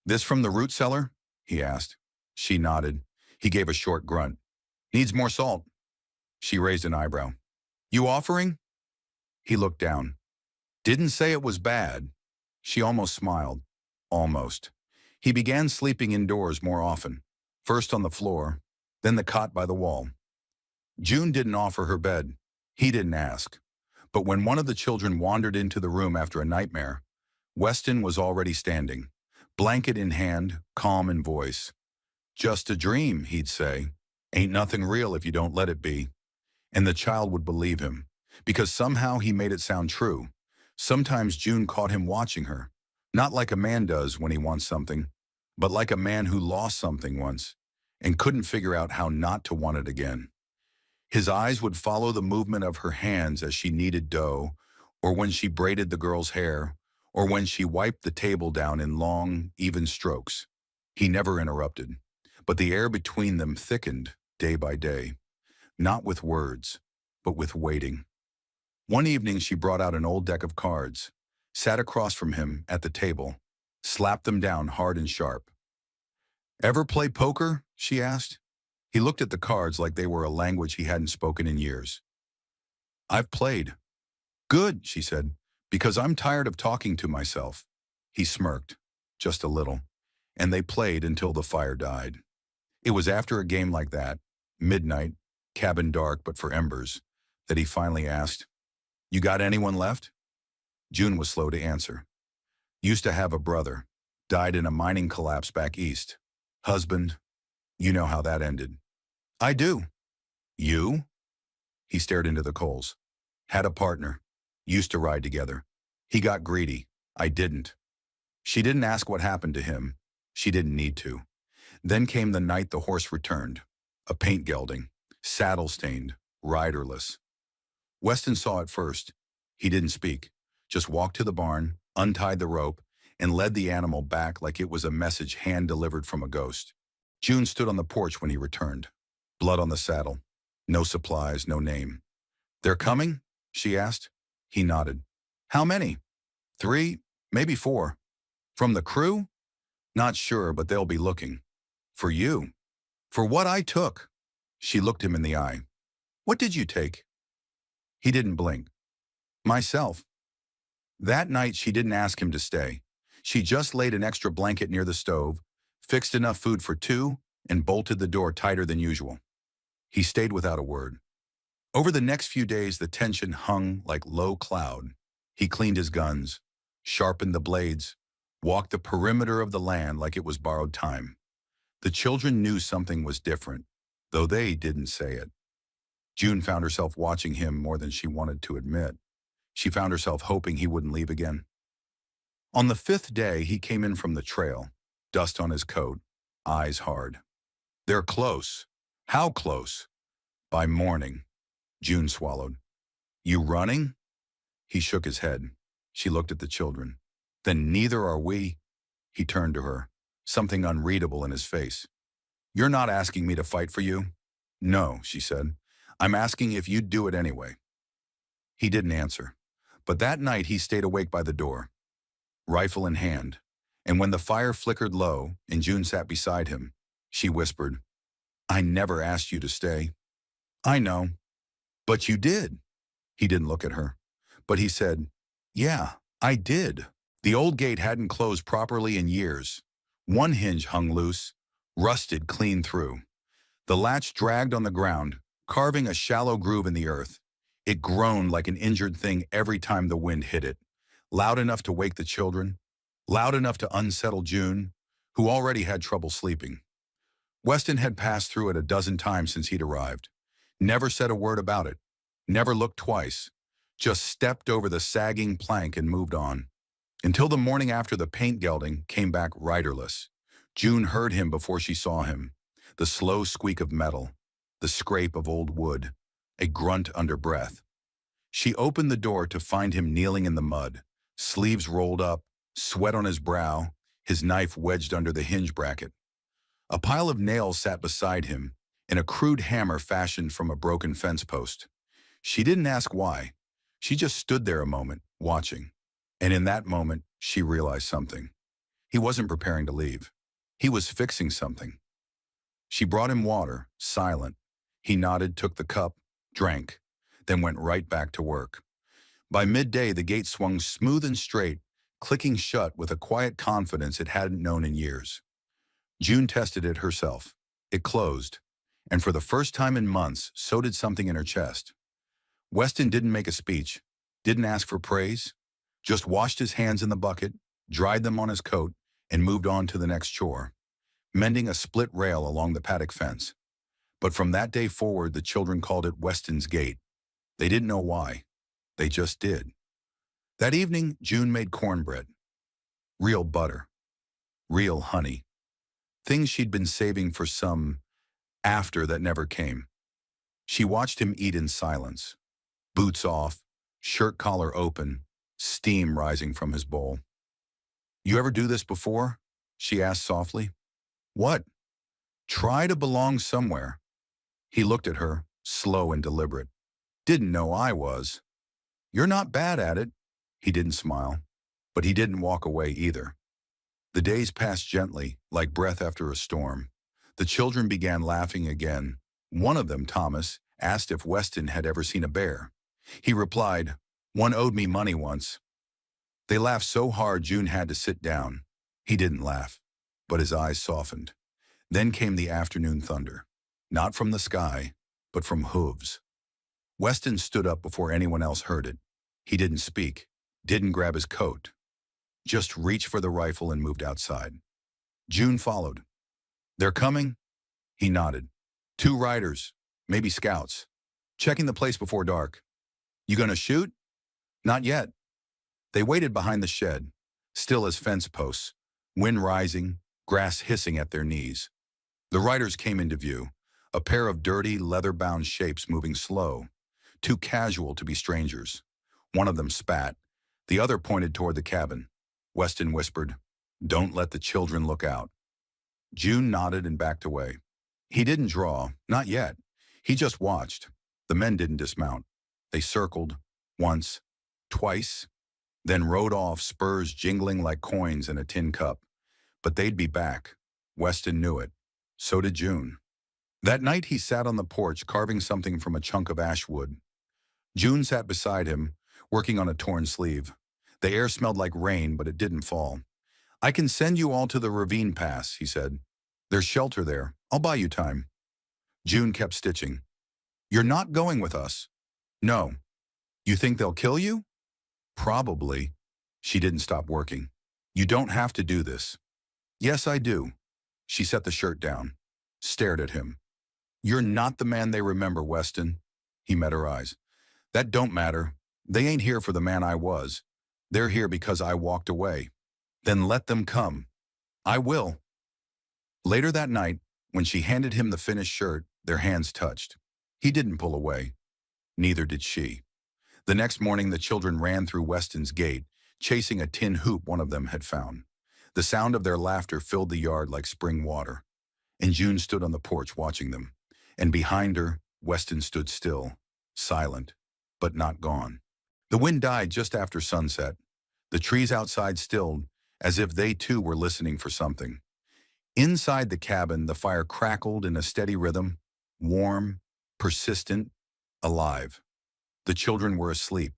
"This from the root cellar?" he asked. She nodded. He gave a short grunt. "Needs more salt." She raised an eyebrow. "You offering?" He looked down. "Didn't say it was bad." She almost smiled. Almost. He began sleeping indoors more often, first on the floor, then the cot by the wall. June didn't offer her bed. He didn't ask. But when one of the children wandered into the room after a nightmare, Weston was already standing, blanket in hand, calm in voice. "Just a dream," he'd say. "Ain't nothing real if you don't let it be." And the child would believe him, because somehow he made it sound true. Sometimes June caught him watching her, not like a man does when he wants something, but like a man who lost something once and couldn't figure out how not to want it again. His eyes would follow the movement of her hands as she kneaded dough, or when she braided the girl's hair, or when she wiped the table down in long, even strokes. He never interrupted, but the air between them thickened day by day, not with words, but with waiting. One evening she brought out an old deck of cards, sat across from him at the table, slapped them down hard and sharp. "Ever play poker?" she asked. He looked at the cards like they were a language he hadn't spoken in years. "I've played." "Good," she said, "because I'm tired of talking to myself." He smirked, just a little, and they played until the fire died. It was after a game like that, midnight, cabin dark but for embers, that he finally asked, "You got anyone left?" June was slow to answer. "Used to have a brother. Died in a mining collapse back east. Husband, you know how that ended." "I do." "You?" He stared into the coals. "Had a partner. Used to ride together. He got greedy. I didn't." She didn't ask what happened to him. She didn't need to. Then came the night the horse returned. A paint gelding, saddle-stained, riderless. Weston saw it first. He didn't speak, just walked to the barn, untied the rope, and led the animal back like it was a message hand-delivered from a ghost. June stood on the porch when he returned. Blood on the saddle. No supplies, no name. "They're coming?" she asked. He nodded. "How many?" "3, maybe 4. "From the crew?" "Not sure, but they'll be looking." "For you?" "For what I took." She looked him in the eye. "What did you take?" He didn't blink. "Myself." That night she didn't ask him to stay. She just laid an extra blanket near the stove, fixed enough food for 2, and bolted the door tighter than usual. He stayed without a word. Over the next few days, the tension hung like low cloud. He cleaned his guns, sharpened the blades, walked the perimeter of the land like it was borrowed time. The children knew something was different, though they didn't say it. June found herself watching him more than she wanted to admit. She found herself hoping he wouldn't leave again. On the 5th day, he came in from the trail, dust on his coat, eyes hard. "They're close." "How close?" "By morning." June swallowed. "You running?" He shook his head. She looked at the children. "Then neither are we." He turned to her, something unreadable in his face. "You're not asking me to fight for you?" "No," she said. "I'm asking if you'd do it anyway." He didn't answer. But that night he stayed awake by the door, rifle in hand. And when the fire flickered low and June sat beside him, she whispered, "I never asked you to stay." "I know." "But you did." He didn't look at her. But he said, "Yeah, I did." The old gate hadn't closed properly in years. One hinge hung loose, rusted clean through. The latch dragged on the ground, carving a shallow groove in the earth. It groaned like an injured thing every time the wind hit it, loud enough to wake the children, loud enough to unsettle June, who already had trouble sleeping. Weston had passed through it a dozen times since he'd arrived. Never said a word about it, never looked twice, just stepped over the sagging plank and moved on. Until the morning after the paint gelding came back riderless. June heard him before she saw him. The slow squeak of metal, the scrape of old wood, a grunt under breath. She opened the door to find him kneeling in the mud, sleeves rolled up, sweat on his brow, his knife wedged under the hinge bracket. A pile of nails sat beside him, and a crude hammer fashioned from a broken fence post. She didn't ask why. She just stood there a moment, watching. And in that moment, she realized something. He wasn't preparing to leave. He was fixing something. She brought him water, silent. He nodded, took the cup, drank, then went right back to work. By midday, the gate swung smooth and straight, clicking shut with a quiet confidence it hadn't known in years. June tested it herself. It closed, and for the first time in months, so did something in her chest. Weston didn't make a speech, didn't ask for praise, just washed his hands in the bucket, dried them on his coat, and moved on to the next chore, mending a split rail along the paddock fence. But from that day forward, the children called it Weston's Gate. They didn't know why. They just did. That evening, June made cornbread. Real butter. Real honey. Things she'd been saving for some after that never came. She watched him eat in silence. Boots off, shirt collar open, steam rising from his bowl. "You ever do this before?" she asked softly. "What?" "Try to belong somewhere." He looked at her, slow and deliberate. "Didn't know I was." "You're not bad at it." He didn't smile, but he didn't walk away either. The days passed gently, like breath after a storm. The children began laughing again. One of them, Thomas, asked if Weston had ever seen a bear. He replied, "One owed me money once." They laughed so hard June had to sit down. He didn't laugh, but his eyes softened. Then came the afternoon thunder, not from the sky, but from hooves. Weston stood up before anyone else heard it. He didn't speak, didn't grab his coat, just reached for the rifle and moved outside. June followed. "They're coming?" He nodded. "2 riders, maybe scouts. Checking the place before dark." "You gonna shoot?" "Not yet." They waited behind the shed, still as fence posts, wind rising, grass hissing at their knees. The riders came into view, a pair of dirty, leather-bound shapes moving slow, too casual to be strangers. One of them spat. The other pointed toward the cabin. Weston whispered, "Don't let the children look out." June nodded and backed away. He didn't draw, not yet. He just watched. The men didn't dismount. They circled, once, twice, then rode off, spurs jingling like coins in a tin cup. But they'd be back. Weston knew it. So did June. That night he sat on the porch carving something from a chunk of ash wood. June sat beside him, working on a torn sleeve. The air smelled like rain, but it didn't fall. "I can send you all to the ravine pass," he said. "There's shelter there. I'll buy you time." June kept stitching. "You're not going with us." "No." "You think they'll kill you?" "Probably." She didn't stop working. "You don't have to do this." "Yes, I do." She set the shirt down, stared at him. "You're not the man they remember, Weston." He met her eyes. "That don't matter. They ain't here for the man I was. They're here because I walked away." "Then let them come." "I will." Later that night, when she handed him the finished shirt, their hands touched. He didn't pull away. Neither did she. The next morning, the children ran through Weston's Gate, chasing a tin hoop one of them had found. The sound of their laughter filled the yard like spring water, and June stood on the porch watching them. And behind her, Weston stood still, silent, but not gone. The wind died just after sunset. The trees outside stilled, as if they too were listening for something. Inside the cabin, the fire crackled in a steady rhythm, warm, persistent, alive. The children were asleep,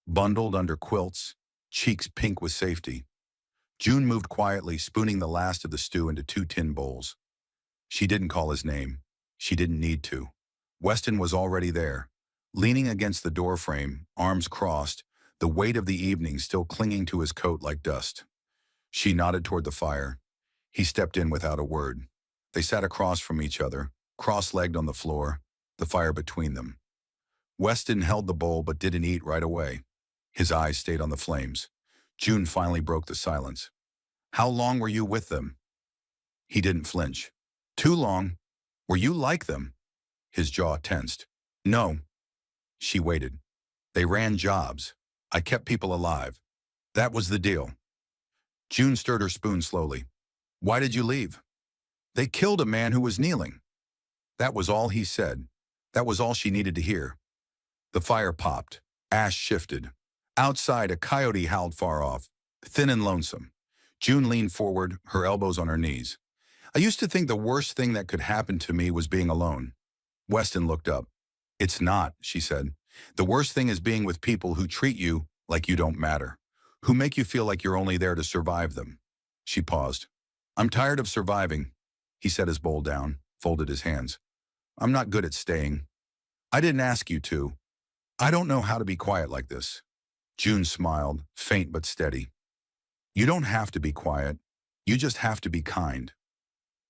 bundled under quilts, cheeks pink with safety. June moved quietly, spooning the last of the stew into 2 tin bowls. She didn't call his name. She didn't need to. Weston was already there, leaning against the doorframe, arms crossed, the weight of the evening still clinging to his coat like dust. She nodded toward the fire. He stepped in without a word. They sat across from each other, cross-legged on the floor, the fire between them. Weston held the bowl but didn't eat right away. His eyes stayed on the flames. June finally broke the silence. "How long were you with them?" He didn't flinch. "Too long. Were you like them?" His jaw tensed. "No." She waited. "They ran jobs. I kept people alive. That was the deal." June stirred her spoon slowly. "Why did you leave?" "They killed a man who was kneeling." That was all he said. That was all she needed to hear. The fire popped. Ash shifted. Outside, a coyote howled far off, thin and lonesome. June leaned forward, her elbows on her knees. "I used to think the worst thing that could happen to me was being alone." Weston looked up. "It's not," she said. "The worst thing is being with people who treat you like you don't matter, who make you feel like you're only there to survive them." She paused. "I'm tired of surviving." He set his bowl down, folded his hands. "I'm not good at staying. I didn't ask you to. I don't know how to be quiet like this." June smiled, faint but steady. "You don't have to be quiet. You just have to be kind."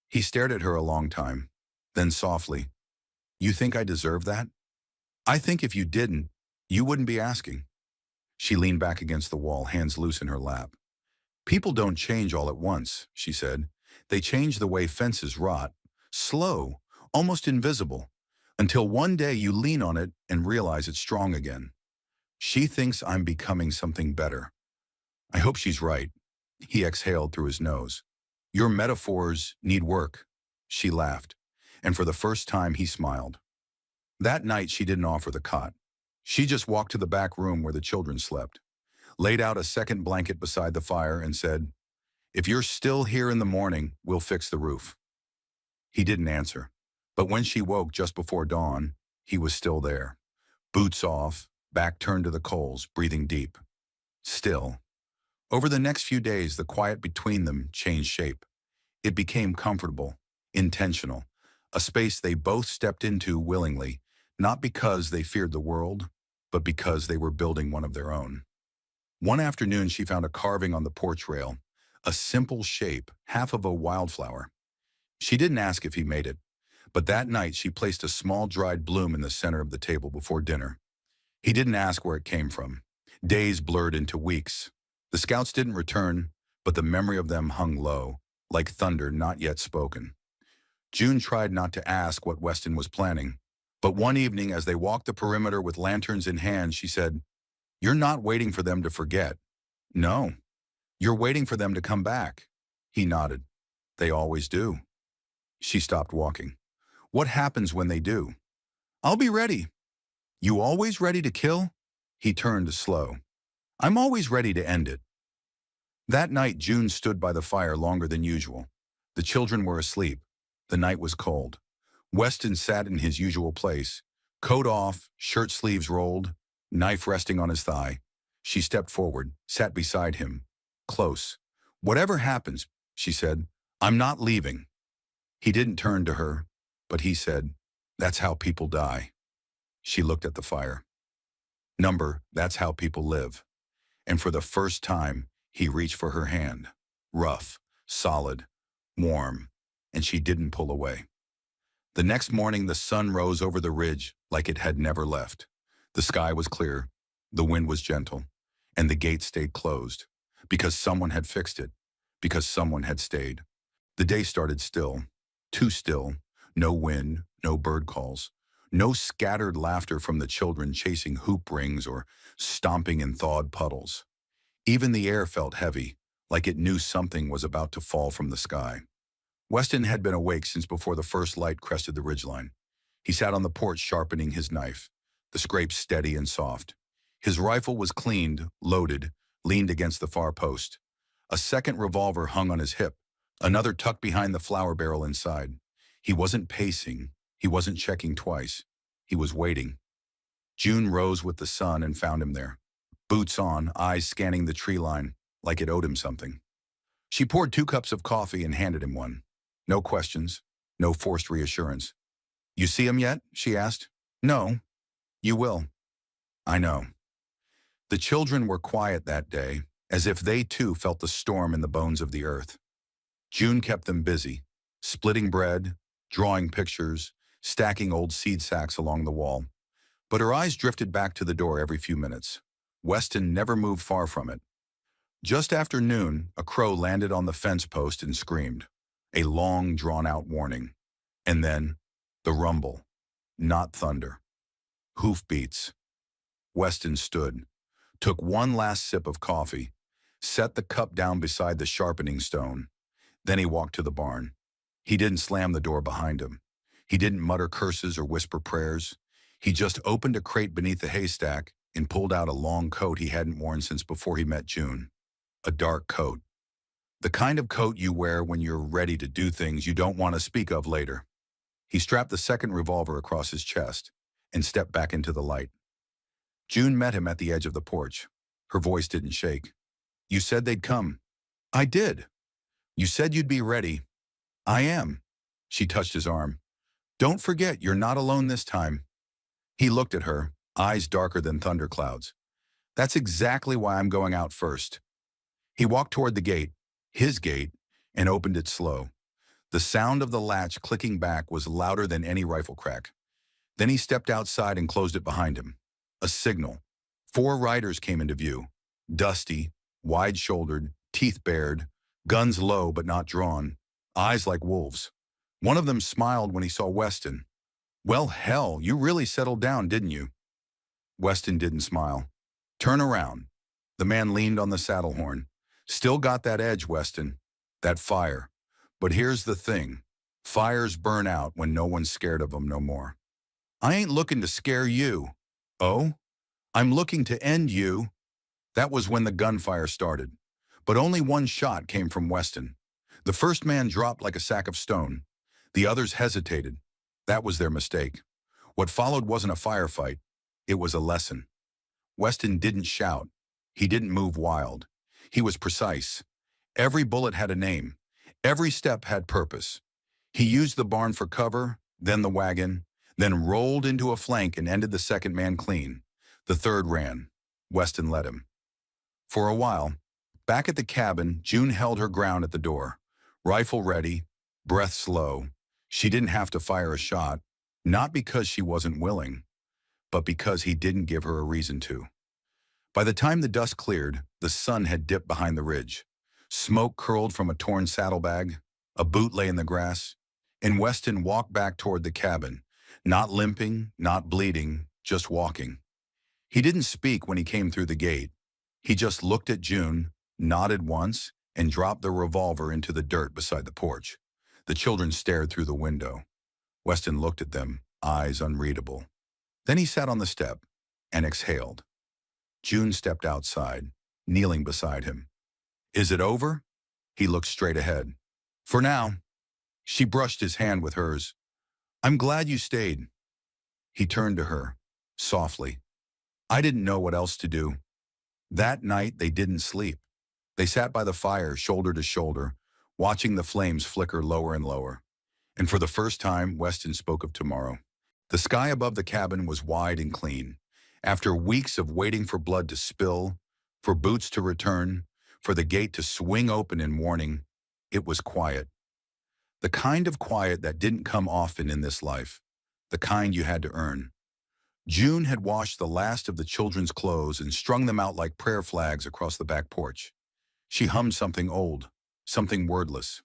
He stared at her a long time, then softly, "You think I deserve that?" "I think if you didn't, you wouldn't be asking." She leaned back against the wall, hands loose in her lap. "People don't change all at once," she said. "They change the way fences rot, slow, almost invisible, until one day you lean on it and realize it's strong again." She thinks I'm becoming something better. I hope she's right. He exhaled through his nose. "Your metaphors need work." She laughed, and for the first time he smiled. That night she didn't offer the cot. She just walked to the back room where the children slept, laid out a second blanket beside the fire and said, "If you're still here in the morning, we'll fix the roof." He didn't answer, but when she woke just before dawn, he was still there. Boots off, back turned to the coals, breathing deep. Still. Over the next few days, the quiet between them changed shape. It became comfortable, intentional, a space they both stepped into willingly, not because they feared the world, but because they were building one of their own. One afternoon, she found a carving on the porch rail, a simple shape, half of a wildflower. She didn't ask if he made it, but that night she placed a small dried bloom in the center of the table before dinner. He didn't ask where it came from. Days blurred into weeks. The scouts didn't return, but the memory of them hung low, like thunder not yet spoken. June tried not to ask what Weston was planning, but one evening as they walked the perimeter with lanterns in hand, she said, "You're not waiting for them to forget." "No, you're waiting for them to come back." He nodded. "They always do." She stopped walking. "What happens when they do?" "I'll be ready." "You always ready to kill?" He turned slow. "I'm always ready to end it." That night, June stood by the fire longer than usual. The children were asleep. The night was cold. Weston sat in his usual place, coat off, shirt sleeves rolled, knife resting on his thigh. She stepped forward, sat beside him, close. "Whatever happens," she said, "I'm not leaving." He didn't turn to her, but he said, "That's how people die." She looked at the fire. That's how people live. And for the first time, he reached for her hand. Rough, solid, warm, and she didn't pull away. The next morning, the sun rose over the ridge like it had never left. The sky was clear, the wind was gentle, and the gate stayed closed, because someone had fixed it, because someone had stayed. The day started still, too still, no wind, no bird calls, no scattered laughter from the children chasing hoop rings or stomping in thawed puddles. Even the air felt heavy, like it knew something was about to fall from the sky. Weston had been awake since before the first light crested the ridgeline. He sat on the porch sharpening his knife, the scrape steady and soft. His rifle was cleaned, loaded, leaned against the far post. A second revolver hung on his hip, another tucked behind the flour barrel inside. He wasn't pacing. He wasn't checking twice. He was waiting. June rose with the sun and found him there. Boots on, eyes scanning the tree line, like it owed him something. She poured 2 cups of coffee and handed him one. No questions, no forced reassurance. "You see him yet?" she asked. "No." "You will." "I know." The children were quiet that day, as if they too felt the storm in the bones of the earth. June kept them busy, splitting bread, drawing pictures, stacking old seed sacks along the wall. But her eyes drifted back to the door every few minutes. Weston never moved far from it. Just after noon, a crow landed on the fence post and screamed, a long, drawn-out warning. And then, the rumble, not thunder. Hoofbeats. Weston stood, took one last sip of coffee, set the cup down beside the sharpening stone. Then he walked to the barn. He didn't slam the door behind him. He didn't mutter curses or whisper prayers. He just opened a crate beneath the haystack and pulled out a long coat he hadn't worn since before he met June. A dark coat. The kind of coat you wear when you're ready to do things you don't want to speak of later. He strapped the second revolver across his chest and stepped back into the light. June met him at the edge of the porch. Her voice didn't shake. "You said they'd come." "I did." "You said you'd be ready." "I am." She touched his arm. "Don't forget, you're not alone this time." He looked at her, eyes darker than thunderclouds. "That's exactly why I'm going out first." He walked toward the gate, his gate, and opened it slow. The sound of the latch clicking back was louder than any rifle crack. Then he stepped outside and closed it behind him. A signal. 4 riders came into view. Dusty, wide-shouldered, teeth bared, guns low but not drawn, eyes like wolves. One of them smiled when he saw Weston. "Well, hell, you really settled down, didn't you?" Weston didn't smile. "Turn around." The man leaned on the saddle horn. "Still got that edge, Weston. That fire. But here's the thing. Fires burn out when no one's scared of them no more. I ain't looking to scare you." "Oh? I'm looking to end you." That was when the gunfire started. But only one shot came from Weston. The first man dropped like a sack of stone. The others hesitated. That was their mistake. What followed wasn't a firefight. It was a lesson. Weston didn't shout. He didn't move wild. He was precise. Every bullet had a name. Every step had purpose. He used the barn for cover, then the wagon, then rolled into a flank and ended the second man clean. The third ran. Weston led him. For a while, back at the cabin, June held her ground at the door. Rifle ready, breath slow. She didn't have to fire a shot, not because she wasn't willing, but because he didn't give her a reason to. By the time the dust cleared, the sun had dipped behind the ridge. Smoke curled from a torn saddlebag, a boot lay in the grass, and Weston walked back toward the cabin, not limping, not bleeding, just walking. He didn't speak when he came through the gate. He just looked at June, nodded once, and dropped the revolver into the dirt beside the porch. The children stared through the window. Weston looked at them, eyes unreadable. Then he sat on the step and exhaled. June stepped outside, kneeling beside him. "Is it over?" He looked straight ahead. "For now." She brushed his hand with hers. "I'm glad you stayed." He turned to her, softly. "I didn't know what else to do." That night they didn't sleep. They sat by the fire, shoulder to shoulder, watching the flames flicker lower and lower. And for the first time, Weston spoke of tomorrow. The sky above the cabin was wide and clean. After weeks of waiting for blood to spill, for boots to return, for the gate to swing open in warning, it was quiet. The kind of quiet that didn't come often in this life, the kind you had to earn. June had washed the last of the children's clothes and strung them out like prayer flags across the back porch. She hummed something old, something wordless.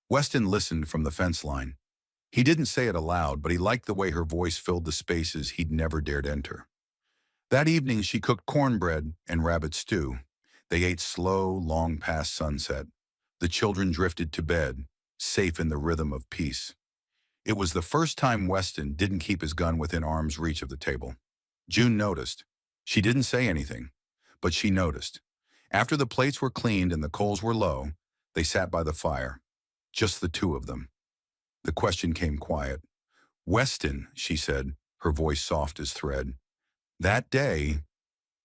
Weston listened from the fence line. He didn't say it aloud, but he liked the way her voice filled the spaces he'd never dared enter. That evening she cooked cornbread and rabbit stew. They ate slow, long past sunset. The children drifted to bed, safe in the rhythm of peace. It was the first time Weston didn't keep his gun within arm's reach of the table. June noticed. She didn't say anything, but she noticed. After the plates were cleaned and the coals were low, they sat by the fire, just the two of them. The question came quiet. "Weston," she said, her voice soft as thread. That day,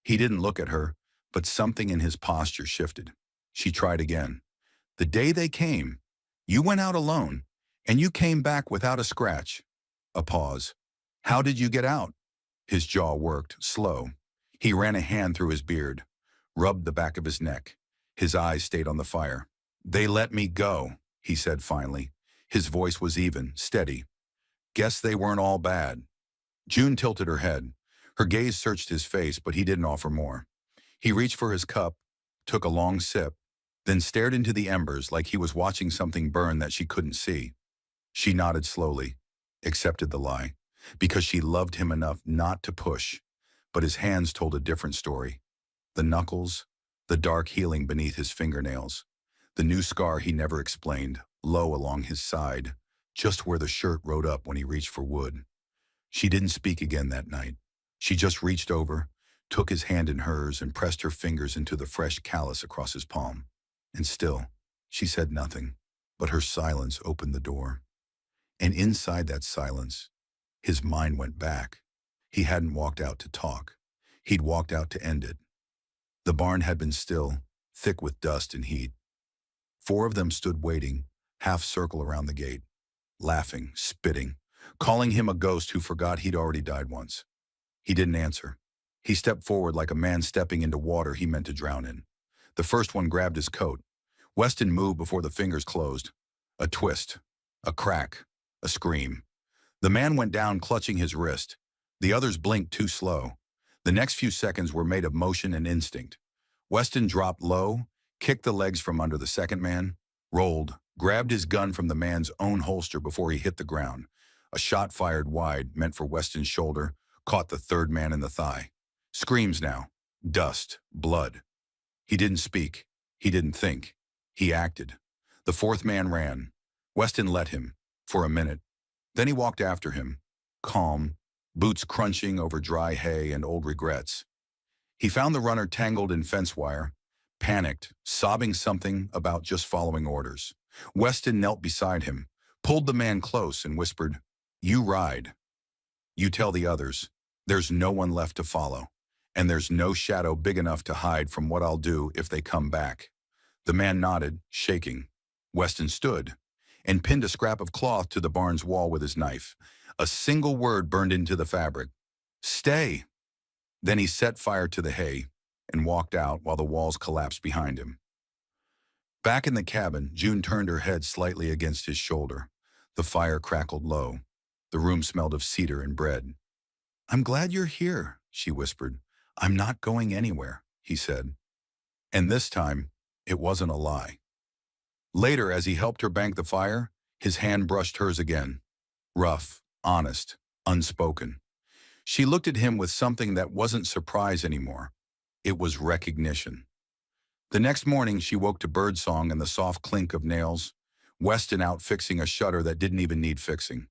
he didn't look at her, but something in his posture shifted. She tried again. "The day they came, you went out alone, and you came back without a scratch." A pause. "How did you get out?" His jaw worked, slow. He ran a hand through his beard, rubbed the back of his neck. His eyes stayed on the fire. "They let me go," he said finally. His voice was even, steady. "Guess they weren't all bad." June tilted her head. Her gaze searched his face, but he didn't offer more. He reached for his cup, took a long sip, then stared into the embers like he was watching something burn that she couldn't see. She nodded slowly, accepted the lie, because she loved him enough not to push. But his hands told a different story. The knuckles, the dark healing beneath his fingernails, the new scar he never explained, low along his side, just where the shirt rode up when he reached for wood. She didn't speak again that night. She just reached over, took his hand in hers, and pressed her fingers into the fresh callus across his palm. And still, she said nothing, but her silence opened the door. And inside that silence, his mind went back. He hadn't walked out to talk. He'd walked out to end it. The barn had been still, thick with dust and heat. 4 of them stood waiting, half circle around the gate, laughing, spitting, calling him a ghost who forgot he'd already died once. He didn't answer. He stepped forward like a man stepping into water he meant to drown in. The first one grabbed his coat. Weston moved before the fingers closed. A twist, a crack, a scream. The man went down clutching his wrist. The others blinked too slow. The next few seconds were made of motion and instinct. Weston dropped low, kicked the legs from under the second man, rolled, grabbed his gun from the man's own holster before he hit the ground. A shot fired wide, meant for Weston's shoulder, caught the third man in the thigh. Screams now. Dust. Blood. He didn't speak. He didn't think. He acted. The fourth man ran. Weston let him, for a minute. Then he walked after him, calm, boots crunching over dry hay and old regrets. He found the runner tangled in fence wire, panicked, sobbing something about just following orders. Weston knelt beside him, pulled the man close and whispered, "You ride. You tell the others, there's no one left to follow, and there's no shadow big enough to hide from what I'll do if they come back." The man nodded, shaking. Weston stood and pinned a scrap of cloth to the barn's wall with his knife. A single word burned into the fabric. "Stay." Then he set fire to the hay and walked out while the walls collapsed behind him. Back in the cabin, June turned her head slightly against his shoulder. The fire crackled low. The room smelled of cedar and bread. "I'm glad you're here," she whispered. "I'm not going anywhere," he said. And this time, it wasn't a lie. Later, as he helped her bank the fire, his hand brushed hers again. Rough, honest, unspoken. She looked at him with something that wasn't surprise anymore. It was recognition. The next morning, she woke to birdsong and the soft clink of nails. Weston out fixing a shutter that didn't even need fixing.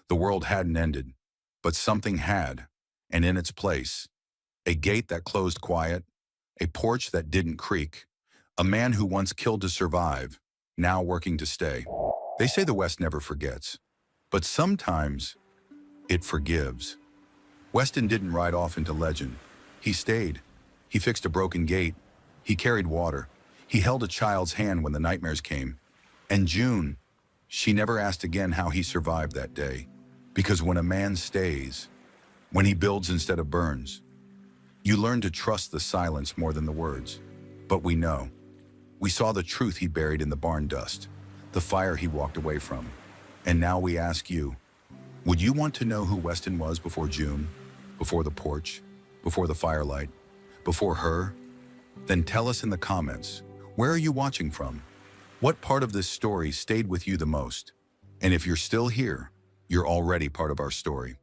The world hadn't ended, but something had, and in its place. A gate that closed quiet, a porch that didn't creak, a man who once killed to survive, now working to stay. They say the West never forgets, but sometimes it forgives. Weston didn't ride off into legend. He stayed. He fixed a broken gate. He carried water. He held a child's hand when the nightmares came. And June, she never asked again how he survived that day. Because when a man stays, when he builds instead of burns, you learn to trust the silence more than the words. But we know. We saw the truth he buried in the barn dust, the fire he walked away from. And now we ask you, would you want to know who Weston was before June, before the porch, before the firelight, before her? Then tell us in the comments, where are you watching from? What part of this story stayed with you the most? And if you're still here, you're already part of our story.